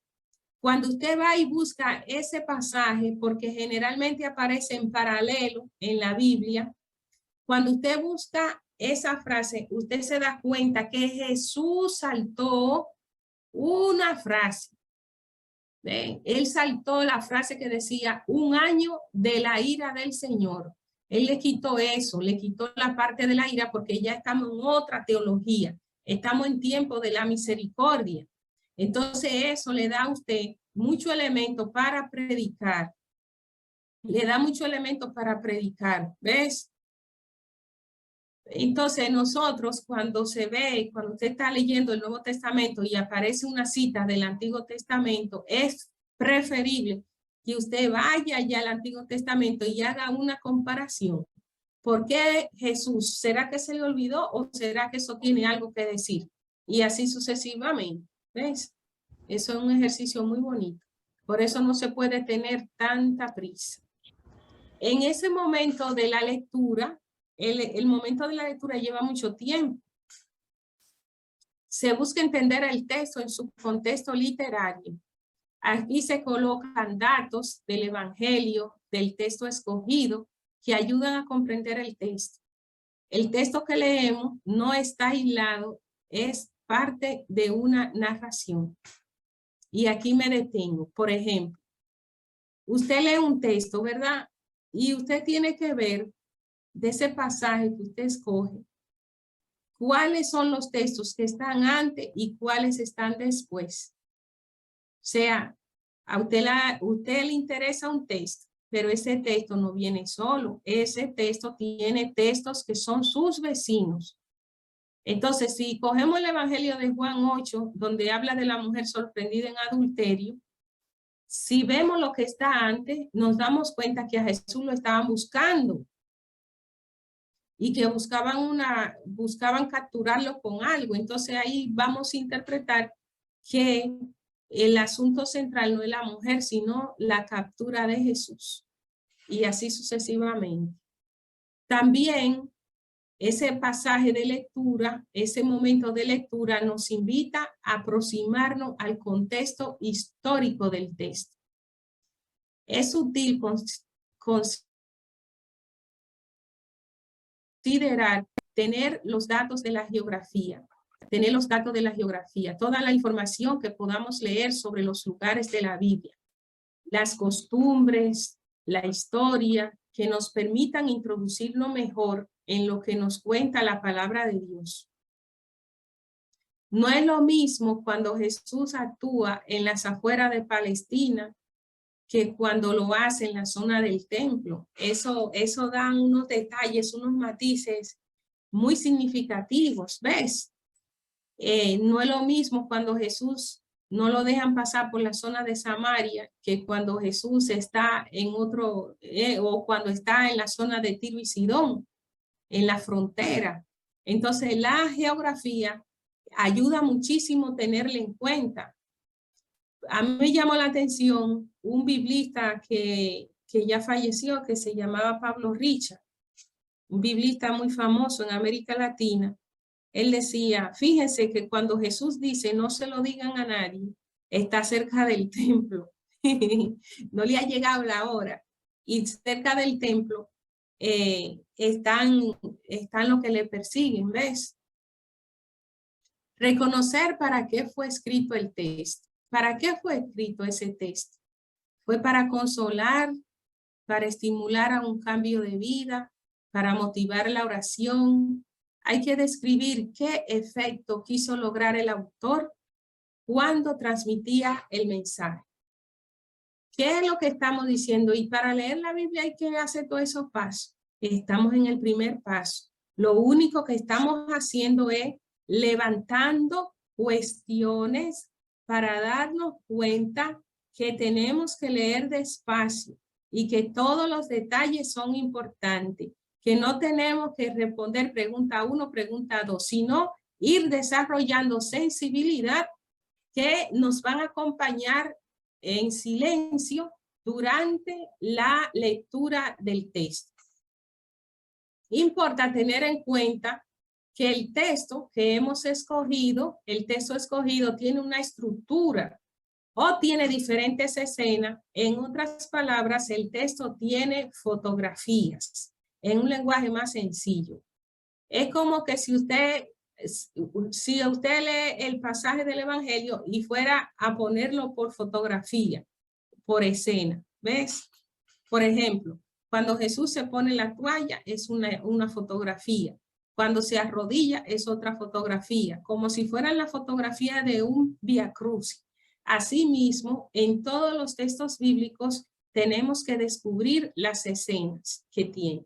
Cuando usted va y busca ese pasaje, porque generalmente aparece en paralelo en la Biblia, cuando usted busca esa frase, usted se da cuenta que Jesús saltó una frase. ¿Ven? Él saltó la frase que decía, un año de la ira del Señor. Él le quitó eso, le quitó la parte de la ira porque ya estamos en otra teología. Estamos en tiempo de la misericordia. Entonces eso le da a usted mucho elemento para predicar. Le da mucho elemento para predicar. ¿Ves? Entonces nosotros cuando usted está leyendo el Nuevo Testamento y aparece una cita del Antiguo Testamento, es preferible que usted vaya ya al Antiguo Testamento y haga una comparación. ¿Por qué Jesús? ¿Será que se le olvidó o será que eso tiene algo que decir? Y así sucesivamente. ¿Ves? Eso es un ejercicio muy bonito. Por eso no se puede tener tanta prisa. En ese momento de la lectura, el momento de la lectura lleva mucho tiempo. Se busca entender el texto en su contexto literario. Aquí se colocan datos del evangelio, del texto escogido, que ayudan a comprender el texto. El texto que leemos no está aislado, es parte de una narración. Y aquí me detengo. Por ejemplo, usted lee un texto, ¿verdad? Y usted tiene que ver de ese pasaje que usted escoge, cuáles son los textos que están antes y cuáles están después. O sea, a usted le interesa un texto, pero ese texto no viene solo. Ese texto tiene textos que son sus vecinos. Entonces, si cogemos el Evangelio de Juan 8, donde habla de la mujer sorprendida en adulterio, si vemos lo que está antes, nos damos cuenta que a Jesús lo estaban buscando y que buscaban capturarlo con algo. Entonces ahí vamos a interpretar que el asunto central no es la mujer, sino la captura de Jesús. y así sucesivamente. También ese pasaje de lectura, ese momento de lectura nos invita a aproximarnos al contexto histórico del texto. Es útil considerar tener los datos de la geografía, toda la información que podamos leer sobre los lugares de la Biblia, las costumbres, la historia, que nos permitan introducirnos mejor en lo que nos cuenta la palabra de Dios. No es lo mismo cuando Jesús actúa en las afueras de Palestina que cuando lo hace en la zona del templo. Eso da unos detalles, unos matices muy significativos, ¿ves? No es lo mismo cuando Jesús no lo dejan pasar por la zona de Samaria que cuando Jesús está en otro, o cuando está en la zona de Tiro y Sidón, en la frontera. Entonces la geografía ayuda muchísimo tenerla en cuenta. A mí me llamó la atención un biblista que ya falleció, que se llamaba Pablo Richard, un biblista muy famoso en América Latina. Él decía, fíjense que cuando Jesús dice no se lo digan a nadie, está cerca del templo. No le ha llegado la hora. Y cerca del templo están los que le persiguen, ¿ves? Reconocer para qué fue escrito el texto. ¿Para qué fue escrito ese texto? Fue para consolar, para estimular a un cambio de vida, para motivar la oración. Hay que describir qué efecto quiso lograr el autor cuando transmitía el mensaje. ¿Qué es lo que estamos diciendo? Y para leer la Biblia hay que hacer todos esos pasos. Estamos en el primer paso. Lo único que estamos haciendo es levantando cuestiones para darnos cuenta que tenemos que leer despacio y que todos los detalles son importantes, que no tenemos que responder pregunta 1, pregunta 2, sino ir desarrollando sensibilidad que nos van a acompañar en silencio durante la lectura del texto. Importa tener en cuenta que el texto que hemos escogido, el texto escogido tiene una estructura o tiene diferentes escenas. En otras palabras, el texto tiene fotografías en un lenguaje más sencillo. Es como que si usted lee el pasaje del Evangelio y fuera a ponerlo por fotografía, por escena, ¿ves? Por ejemplo, cuando Jesús se pone la toalla es una fotografía. Cuando se arrodilla es otra fotografía, como si fuera la fotografía de un Vía Crucis. Asimismo, en todos los textos bíblicos tenemos que descubrir las escenas que tiene.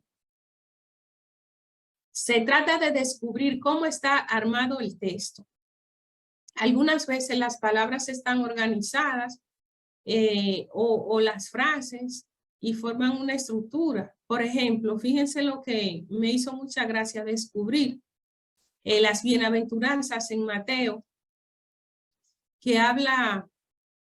Se trata de descubrir cómo está armado el texto. Algunas veces las palabras están organizadas o las frases y forman una estructura. Por ejemplo, fíjense lo que me hizo mucha gracia descubrir. Las bienaventuranzas en Mateo, que habla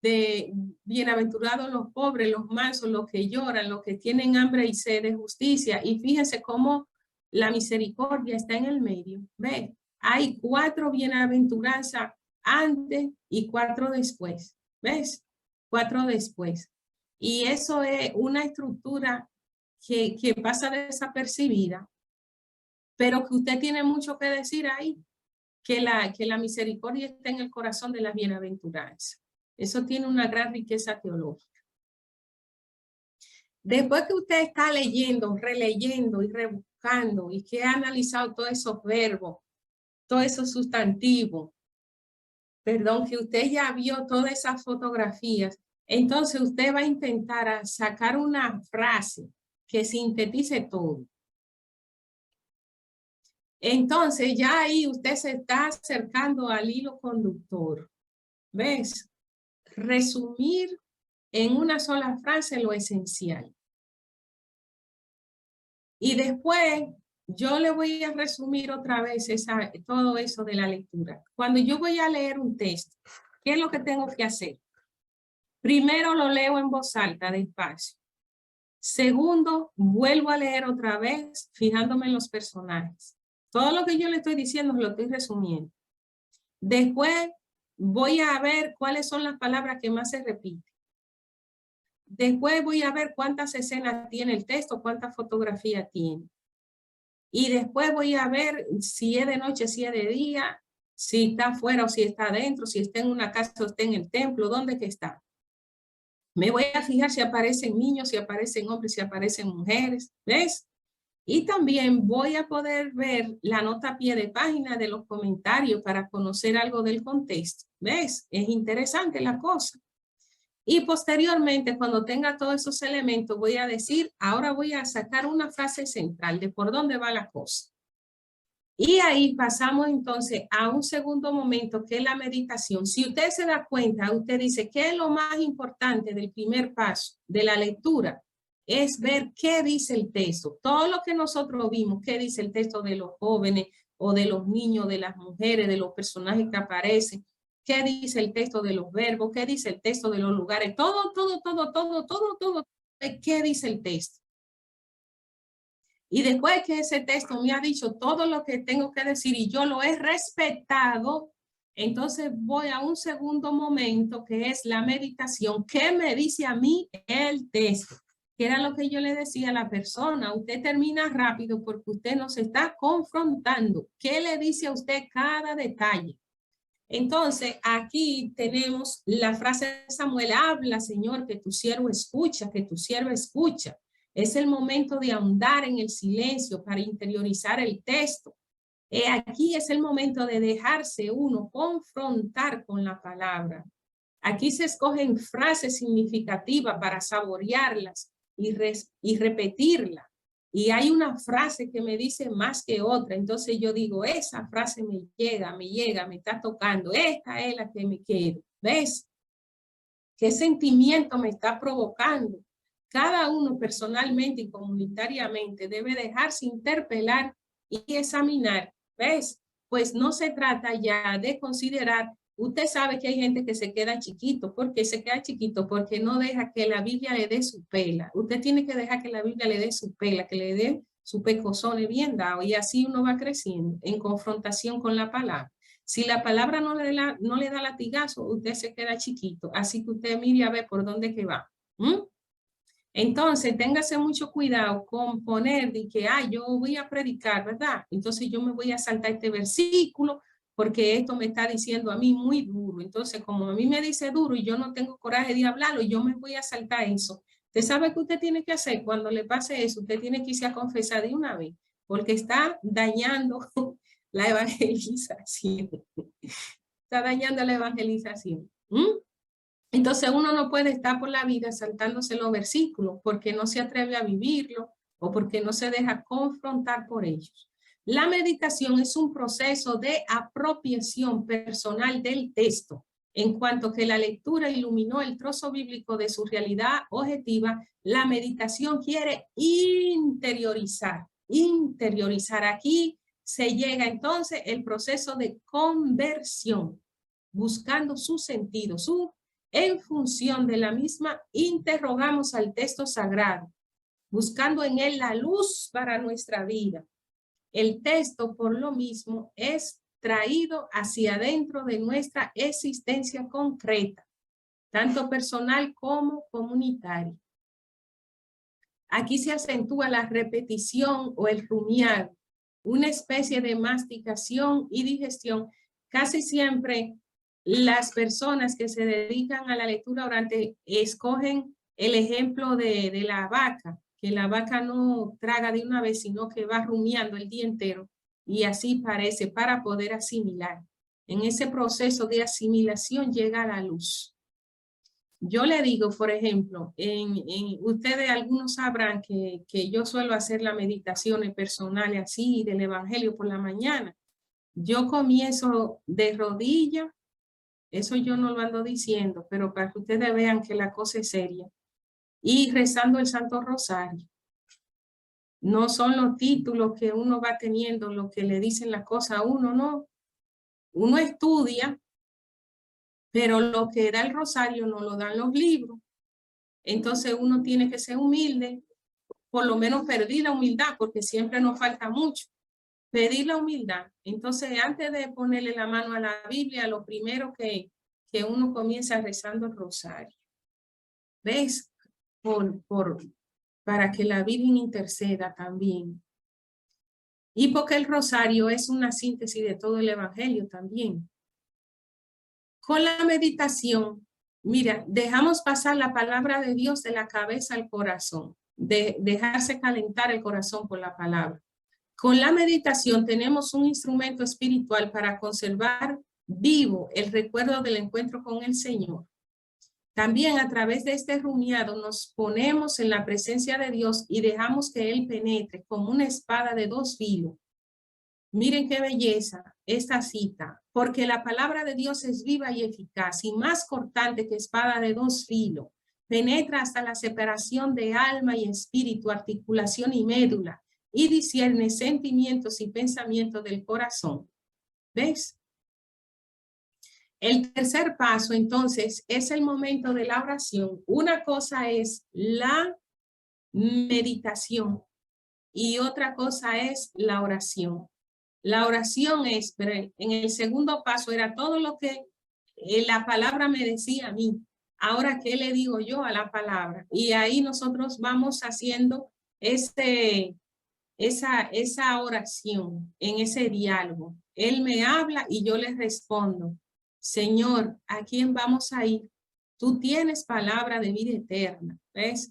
de bienaventurados los pobres, los mansos, los que lloran, los que tienen hambre y sed de justicia. Y fíjense cómo la misericordia está en el medio. Ve, hay 4 bienaventuranzas antes y 4 después. ¿Ves? 4 después. Y eso es una estructura que pasa desapercibida, pero que usted tiene mucho que decir ahí, que la misericordia está en el corazón de las bienaventuranzas. Eso tiene una gran riqueza teológica. Después que usted está leyendo, releyendo y rebuscando y que ha analizado todos esos verbos, todos esos sustantivos, perdón, que usted ya vio todas esas fotografías, entonces usted va a intentar sacar una frase que sintetice todo. Entonces ya ahí usted se está acercando al hilo conductor. ¿Ves? Resumir en una sola frase lo esencial. Y después yo le voy a resumir otra vez todo eso de la lectura. Cuando yo voy a leer un texto, ¿qué es lo que tengo que hacer? Primero lo leo en voz alta, despacio. Segundo, vuelvo a leer otra vez, fijándome en los personajes. Todo lo que yo le estoy diciendo lo estoy resumiendo. Después voy a ver cuáles son las palabras que más se repiten. Después voy a ver cuántas escenas tiene el texto, cuántas fotografías tiene. Y después voy a ver si es de noche, si es de día, si está afuera o si está adentro, si está en una casa o está en el templo, dónde que está. Me voy a fijar si aparecen niños, si aparecen hombres, si aparecen mujeres, ¿ves? Y también voy a poder ver la nota a pie de página de los comentarios para conocer algo del contexto, ¿ves? Es interesante la cosa. Y posteriormente, cuando tenga todos esos elementos, voy a decir, ahora voy a sacar una frase central de por dónde va la cosa. Y ahí pasamos entonces a un segundo momento, que es la meditación. Si usted se da cuenta, usted dice, ¿qué es lo más importante del primer paso de la lectura? Es ver qué dice el texto. Todo lo que nosotros vimos, qué dice el texto de los jóvenes o de los niños, de las mujeres, de los personajes que aparecen, qué dice el texto de los verbos, qué dice el texto de los lugares, todo, qué dice el texto. Y después que ese texto me ha dicho todo lo que tengo que decir y yo lo he respetado, entonces voy a un segundo momento que es la meditación. ¿Qué me dice a mí el texto? Que era lo que yo le decía a la persona. Usted termina rápido porque usted nos está confrontando. ¿Qué le dice a usted cada detalle? Entonces, aquí tenemos la frase de Samuel, habla, Señor, que tu siervo escucha, que tu sierva escucha. Es el momento de ahondar en el silencio para interiorizar el texto. Aquí es el momento de dejarse uno confrontar con la palabra. Aquí se escogen frases significativas para saborearlas y repetirlas. Y hay una frase que me dice más que otra. Entonces yo digo, esa frase me llega, me está tocando. Esta es la que me quedo. ¿Ves? ¿Qué sentimiento me está provocando? Cada uno personalmente y comunitariamente debe dejarse interpelar y examinar. ¿Ves? Pues no se trata ya de considerar. Usted sabe que hay gente que se queda chiquito. ¿Por qué se queda chiquito? Porque no deja que la Biblia le dé su pela. Usted tiene que dejar que la Biblia le dé su pela, que le dé su pecozón bien dado. Y así uno va creciendo en confrontación con la palabra. Si la palabra no le da latigazo, usted se queda chiquito. Así que usted mire a ver por dónde que va. Entonces, téngase mucho cuidado con poner de que, yo voy a predicar, ¿verdad? Entonces yo me voy a saltar este versículo porque esto me está diciendo a mí muy duro. Entonces, como a mí me dice duro y yo no tengo coraje de hablarlo, yo me voy a saltar eso. ¿Usted sabe qué usted tiene que hacer cuando le pase eso? Usted tiene que irse a confesar de una vez, porque está dañando la evangelización. Está dañando la evangelización. Entonces uno no puede estar por la vida saltándose los versículos porque no se atreve a vivirlo o porque no se deja confrontar por ellos. La meditación es un proceso de apropiación personal del texto. En cuanto que la lectura iluminó el trozo bíblico de su realidad objetiva, la meditación quiere interiorizar. Aquí se llega entonces el proceso de conversión, buscando su sentido, en función de la misma, interrogamos al texto sagrado, buscando en él la luz para nuestra vida. El texto, por lo mismo, es traído hacia adentro de nuestra existencia concreta, tanto personal como comunitaria. Aquí se acentúa la repetición o el rumiar, una especie de masticación y digestión. Casi siempre las personas que se dedican a la lectura orante escogen el ejemplo de la vaca, que la vaca no traga de una vez, sino que va rumiando el día entero y así parece para poder asimilar. En ese proceso de asimilación llega la luz. Yo le digo, por ejemplo, ustedes algunos sabrán que yo suelo hacer las meditaciones personales así del evangelio por la mañana. Yo comienzo de rodillas, eso yo no lo ando diciendo, pero para que ustedes vean que la cosa es seria. Y rezando el Santo Rosario. No son los títulos que uno va teniendo, lo que le dicen las cosas a uno, no. Uno estudia, pero lo que da el rosario no lo dan los libros. Entonces uno tiene que ser humilde por lo menos pedir la humildad, porque siempre nos falta mucho. Pedir la humildad. Entonces, antes de ponerle la mano a la Biblia, lo primero que uno comienza rezando el rosario. ¿Ves? Para que la Virgen interceda también. Y porque el rosario es una síntesis de todo el evangelio también. Con la meditación, mira, dejamos pasar la palabra de Dios de la cabeza al corazón, de dejarse calentar el corazón por la palabra. Con la meditación tenemos un instrumento espiritual para conservar vivo el recuerdo del encuentro con el Señor. También a través de este rumiado nos ponemos en la presencia de Dios y dejamos que Él penetre como una espada de dos filos. Miren qué belleza esta cita, porque la palabra de Dios es viva y eficaz y más cortante que espada de dos filos. Penetra hasta la separación de alma y espíritu, articulación y médula, y discierne sentimientos y pensamientos del corazón. ¿Ves? El tercer paso, entonces, es el momento de la oración. Una cosa es la meditación y otra cosa es la oración. La oración es, pero en el segundo paso era todo lo que la palabra me decía a mí. Ahora, ¿qué le digo yo a la palabra? Y ahí nosotros vamos haciendo esa oración, en ese diálogo. Él me habla y yo le respondo, Señor, ¿a quién vamos a ir? Tú tienes palabra de vida eterna, ¿ves?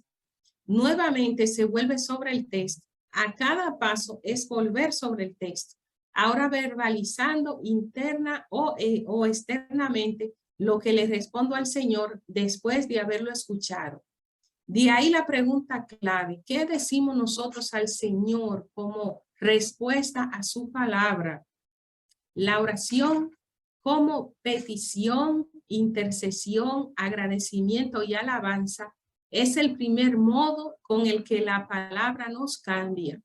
Nuevamente se vuelve sobre el texto. A cada paso es volver sobre el texto. Ahora verbalizando interna o externamente lo que le respondo al Señor después de haberlo escuchado. De ahí la pregunta clave, ¿qué decimos nosotros al Señor como respuesta a su palabra? La oración como petición, intercesión, agradecimiento y alabanza es el primer modo con el que la palabra nos cambia.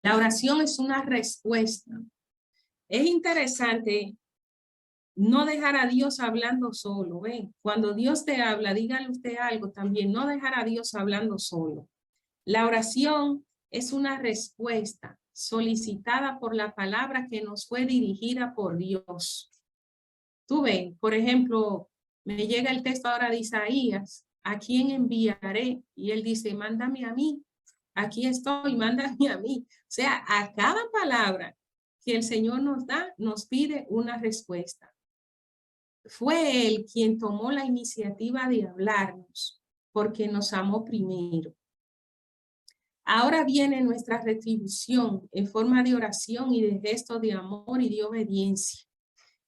La oración es una respuesta. Es interesante no dejar a Dios hablando solo. ¿Ven? Cuando Dios te habla, dígale usted algo también. No dejar a Dios hablando solo. La oración es una respuesta solicitada por la palabra que nos fue dirigida por Dios. Tú ves, por ejemplo, me llega el texto ahora de Isaías, ¿a quién enviaré? Y él dice, mándame a mí, aquí estoy, mándame a mí. O sea, a cada palabra que el Señor nos da, nos pide una respuesta. Fue Él quien tomó la iniciativa de hablarnos, porque nos amó primero. Ahora viene nuestra retribución en forma de oración y de gesto de amor y de obediencia.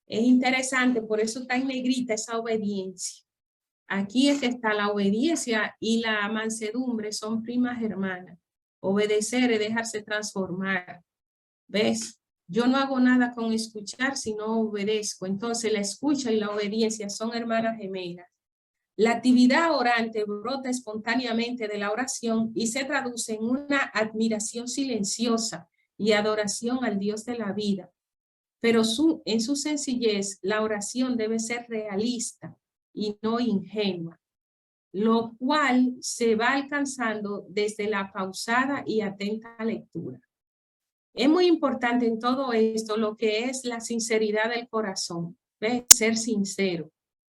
Es interesante, por eso está en negrita esa obediencia. Aquí es que está la obediencia y la mansedumbre, son primas hermanas. Obedecer es dejarse transformar. ¿Ves? Yo no hago nada con escuchar si no obedezco. Entonces la escucha y la obediencia son hermanas gemelas. La actividad orante brota espontáneamente de la oración y se traduce en una admiración silenciosa y adoración al Dios de la vida. Pero en su sencillez, la oración debe ser realista y no ingenua, lo cual se va alcanzando desde la pausada y atenta lectura. Es muy importante en todo esto lo que es la sinceridad del corazón, ¿ves? Ser sincero,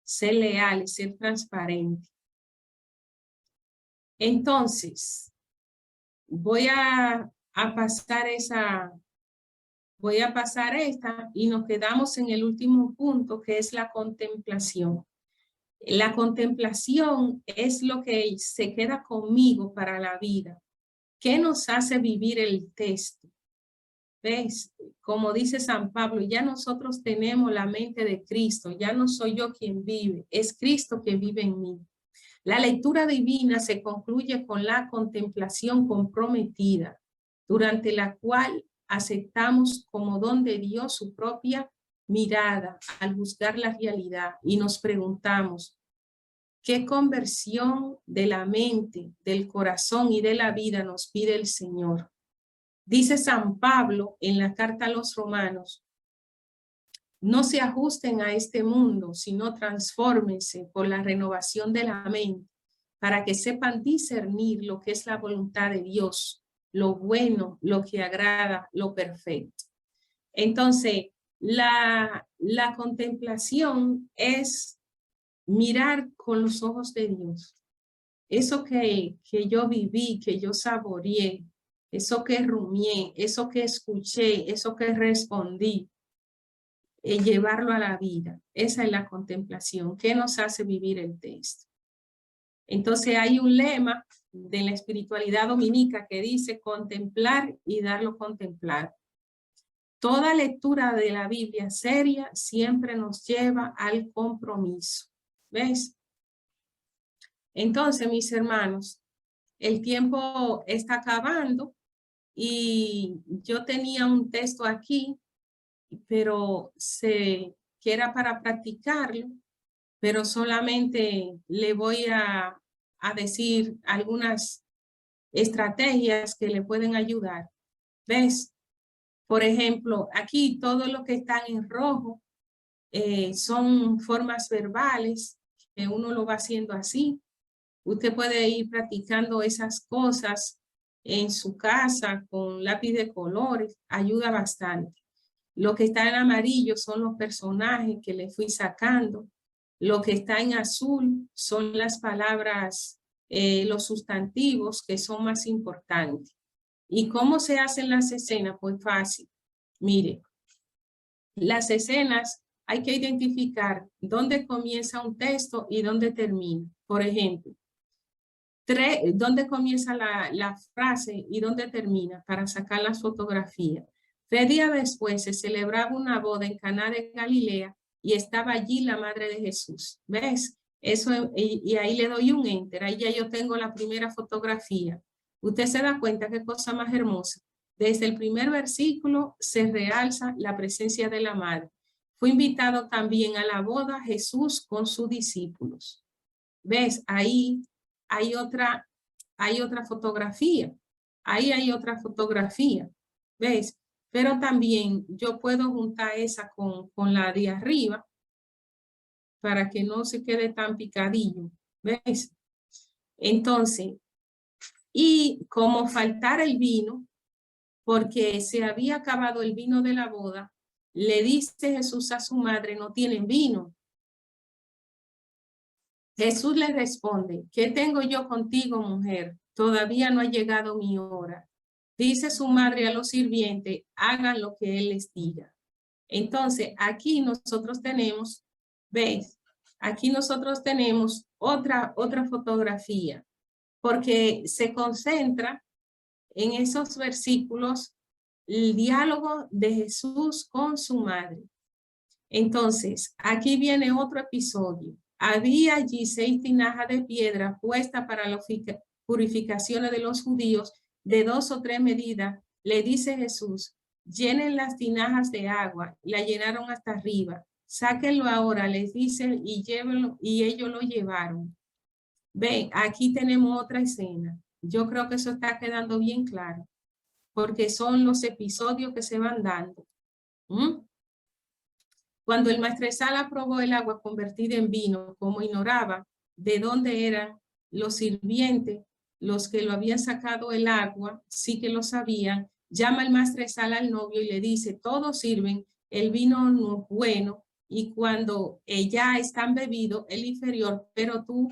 ser leal, ser transparente. Entonces, voy a pasar esta y nos quedamos en el último punto, que es la contemplación. La contemplación es lo que se queda conmigo para la vida. ¿Qué nos hace vivir el texto? ¿Ves? Como dice San Pablo, ya nosotros tenemos la mente de Cristo, ya no soy yo quien vive, es Cristo que vive en mí. La lectura divina se concluye con la contemplación comprometida, durante la cual aceptamos como don de Dios su propia mirada al juzgar la realidad y nos preguntamos, ¿qué conversión de la mente, del corazón y de la vida nos pide el Señor? Dice San Pablo en la carta a los romanos, no se ajusten a este mundo, sino transfórmense por la renovación de la mente, para que sepan discernir lo que es la voluntad de Dios, lo bueno, lo que agrada, lo perfecto. Entonces, la contemplación es mirar con los ojos de Dios. Eso que yo viví, que yo saboreé, eso que rumié, eso que escuché, eso que respondí, llevarlo a la vida. Esa es la contemplación. ¿Qué nos hace vivir el texto? Entonces hay un lema de la espiritualidad dominica que dice contemplar y darlo contemplar. Toda lectura de la Biblia seria siempre nos lleva al compromiso. ¿Ves? Entonces, mis hermanos, el tiempo está acabando y yo tenía un texto aquí, pero que era para practicarlo, pero solamente le voy a decir algunas estrategias que le pueden ayudar. ¿Ves? Por ejemplo, aquí todo lo que está en rojo son formas verbales, que uno lo va haciendo así. Usted puede ir practicando esas cosas en su casa con lápiz de colores, ayuda bastante. Lo que está en amarillo son los personajes que le fui sacando. Lo que está en azul son las palabras, los sustantivos que son más importantes. ¿Y cómo se hacen las escenas? Pues fácil. Mire, las escenas hay que identificar dónde comienza un texto y dónde termina. Por ejemplo, dónde comienza la frase y dónde termina para sacar las fotografías. 3 días después se celebraba una boda en Caná de Galilea y estaba allí la madre de Jesús. ¿Ves? Eso, y ahí le doy un enter. Ahí ya yo tengo la primera fotografía. Usted se da cuenta qué cosa más hermosa. Desde el primer versículo se realza la presencia de la madre. Fue invitado también a la boda Jesús con sus discípulos. ¿Ves? Ahí hay otra fotografía. Ahí hay otra fotografía. ¿Ves? Pero también yo puedo juntar esa con la de arriba para que no se quede tan picadillo. ¿Ves? Entonces, y como faltar el vino, porque se había acabado el vino de la boda, le dice Jesús a su madre, no tienen vino. Jesús le responde, ¿qué tengo yo contigo, mujer? Todavía no ha llegado mi hora. Dice su madre a los sirvientes, hagan lo que él les diga. Entonces, aquí nosotros tenemos, ¿ves? Aquí nosotros tenemos otra fotografía, porque se concentra en esos versículos el diálogo de Jesús con su madre. Entonces, aquí viene otro episodio. Había allí 6 tinajas de piedra puestas para las purificaciones de los judíos de 2 o 3 medidas. Le dice Jesús, llenen las tinajas de agua. La llenaron hasta arriba. Sáquenlo ahora, les dice, y llévenlo, y ellos lo llevaron. Ven, aquí tenemos otra escena. Yo creo que eso está quedando bien claro, porque son los episodios que se van dando. Cuando el maestresala probó el agua convertida en vino, como ignoraba de dónde eran los sirvientes, los que lo habían sacado el agua, sí que lo sabían, llama el maestresala al novio y le dice, todos sirven, el vino no es bueno, y cuando ya están bebidos, el inferior, pero tú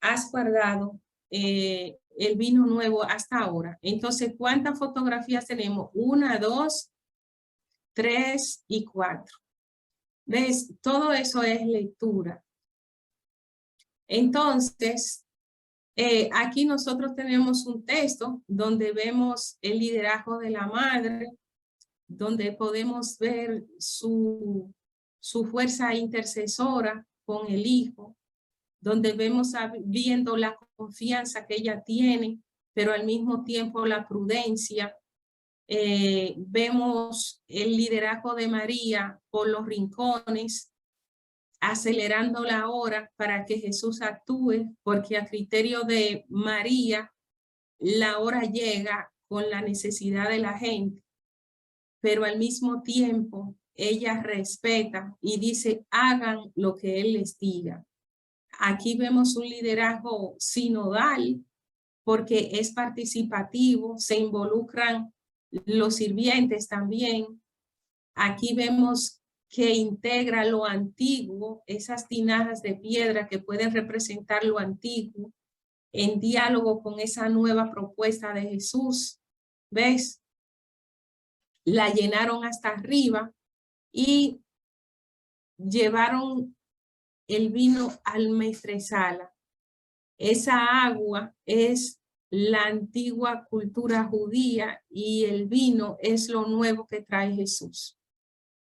has guardado el vino nuevo hasta ahora. Entonces, ¿cuántas fotografías tenemos? 1, 2, 3 y 4. ¿Ves? Todo eso es lectura. Entonces, aquí nosotros tenemos un texto donde vemos el liderazgo de la madre, donde podemos ver su fuerza intercesora con el hijo, donde vemos viendo la confianza que ella tiene, pero al mismo tiempo la prudencia. Vemos el liderazgo de María por los rincones, acelerando la hora para que Jesús actúe, porque a criterio de María, la hora llega con la necesidad de la gente, pero al mismo tiempo ella respeta y dice, hagan lo que Él les diga. Aquí vemos un liderazgo sinodal porque es participativo, se involucran los sirvientes también. Aquí vemos que integra lo antiguo, esas tinajas de piedra que pueden representar lo antiguo, en diálogo con esa nueva propuesta de Jesús. ¿Ves? La llenaron hasta arriba y llevaron el vino al maestresala. Esa agua es la antigua cultura judía y el vino es lo nuevo que trae Jesús.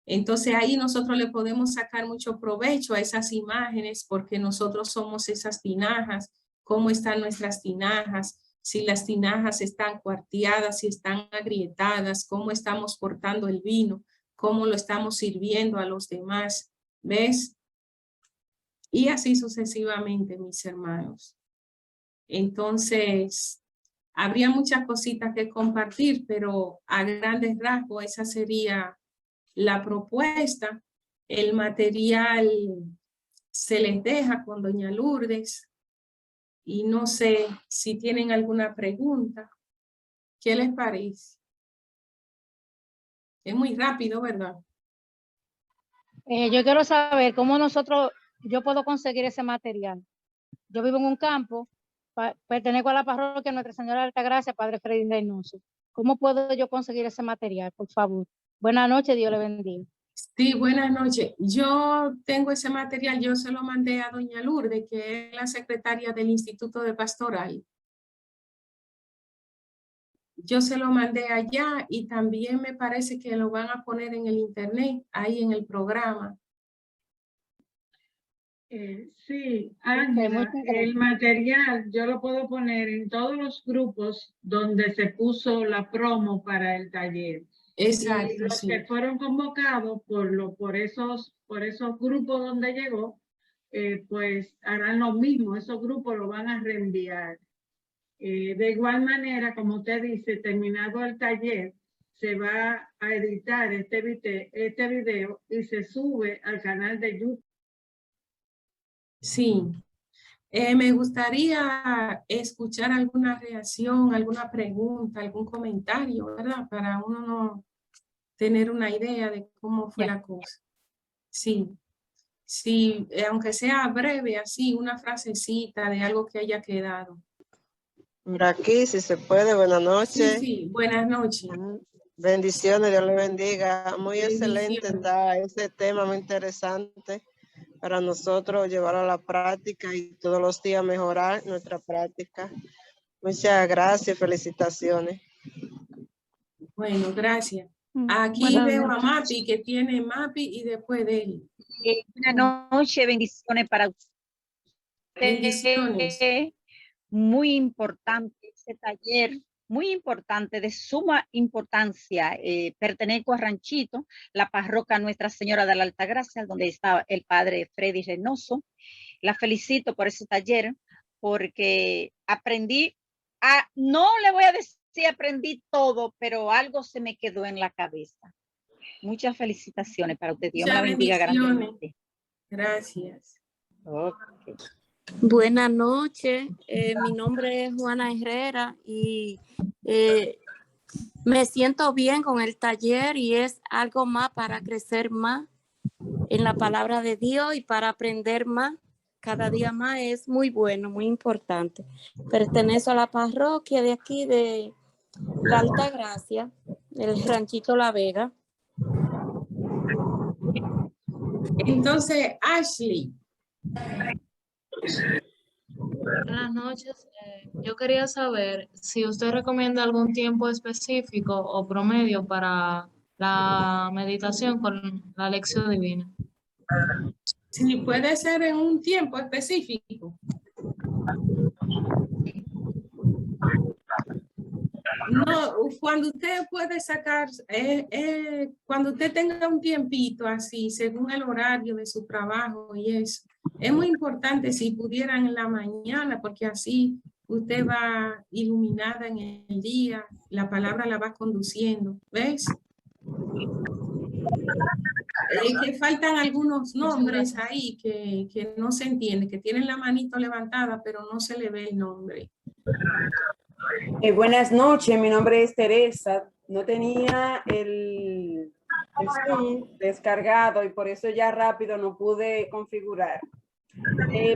Entonces ahí nosotros le podemos sacar mucho provecho a esas imágenes porque nosotros somos esas tinajas, cómo están nuestras tinajas, si las tinajas están cuarteadas, si están agrietadas, cómo estamos portando el vino, cómo lo estamos sirviendo a los demás, ¿ves? Y así sucesivamente, mis hermanos. Entonces, habría muchas cositas que compartir, pero a grandes rasgos esa sería la propuesta. El material se les deja con doña Lourdes y no sé si tienen alguna pregunta. ¿Qué les parece? Es muy rápido, ¿verdad? Yo quiero saber cómo yo puedo conseguir ese material. Yo vivo en un campo, pertenezco a la parroquia Nuestra Señora de Altagracia, Padre Freddy Reynoso. ¿Cómo puedo yo conseguir ese material, por favor? Buenas noches, Dios le bendiga. Sí, buenas noches. Yo tengo ese material, yo se lo mandé a doña Lourdes, que es la secretaria del Instituto de Pastoral. Yo se lo mandé allá y también me parece que lo van a poner en el internet, ahí en el programa. Sí, Ángela, el material yo lo puedo poner en todos los grupos donde se puso la promo para el taller. Exacto, y los sí. que fueron convocados por esos grupos donde llegó, pues harán lo mismo, esos grupos lo van a reenviar. De igual manera, como usted dice, terminado el taller, se va a editar este video y se sube al canal de YouTube. Sí. Me gustaría escuchar alguna reacción, alguna pregunta, algún comentario, ¿verdad? Para uno no tener una idea de cómo fue la cosa. Sí. Sí, aunque sea breve, así, una frasecita de algo que haya quedado. Por aquí, si se puede, buenas noches. Sí, buenas noches. Bendiciones, Dios le bendiga. Muy Bendiciones. excelente está este tema, muy interesante para nosotros llevarlo a la práctica y todos los días mejorar nuestra práctica. Muchas gracias, felicitaciones. Bueno, gracias. Aquí veo a Mapi, que tiene Mapi y después de él. Buenas noches, bendiciones para usted. Bendiciones. Muy importante este taller, muy importante, de suma importancia. Pertenezco a Ranchito, la parroquia Nuestra Señora de la Altagracia, donde está el padre Freddy Reynoso. La felicito por ese taller, porque aprendí, no le voy a decir aprendí todo, pero algo se me quedó en la cabeza. Muchas felicitaciones para usted. Dios me la bendiga grandemente. Gracias. Okay. Buenas noches, mi nombre es Juana Herrera y me siento bien con el taller y es algo más para crecer más en la palabra de Dios y para aprender más. Cada día más es muy bueno, muy importante. Pertenezco a la parroquia de aquí de la Altagracia, el Ranchito La Vega. Entonces, Ashley. Buenas noches. Yo quería saber si usted recomienda algún tiempo específico o promedio para la meditación con la lección divina. Sí, puede ser en un tiempo específico. No, cuando usted puede sacar, cuando usted tenga un tiempito así, según el horario de su trabajo y eso, es muy importante si pudieran en la mañana, porque así usted va iluminada en el día, la palabra la va conduciendo, ¿ves? que faltan algunos nombres ahí que no se entiende, que tienen la manito levantada, pero no se le ve el nombre. Buenas noches, mi nombre es Teresa. No tenía el Zoom descargado y por eso ya rápido no pude configurar.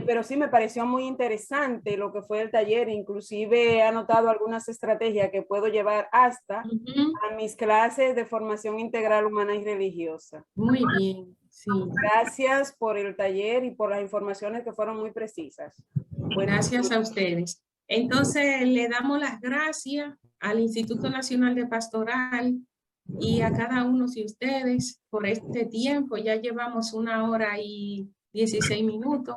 Pero sí me pareció muy interesante lo que fue el taller. Inclusive he anotado algunas estrategias que puedo llevar hasta a mis clases de formación integral humana y religiosa. Muy bien, sí. Gracias por el taller y por las informaciones que fueron muy precisas. Gracias a ustedes. Entonces, le damos las gracias al Instituto Nacional de Pastoral y a cada uno de ustedes por este tiempo. Ya llevamos 1 hora y 16 minutos.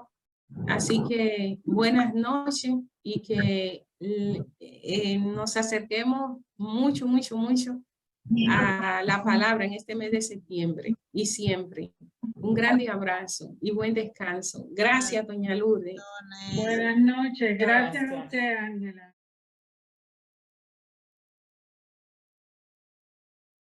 Así que buenas noches y que nos acerquemos mucho, mucho, mucho a la palabra en este mes de septiembre y siempre. Un grande abrazo y buen descanso. Gracias, doña Lourdes. Buenas noches. Gracias a usted, Ángela.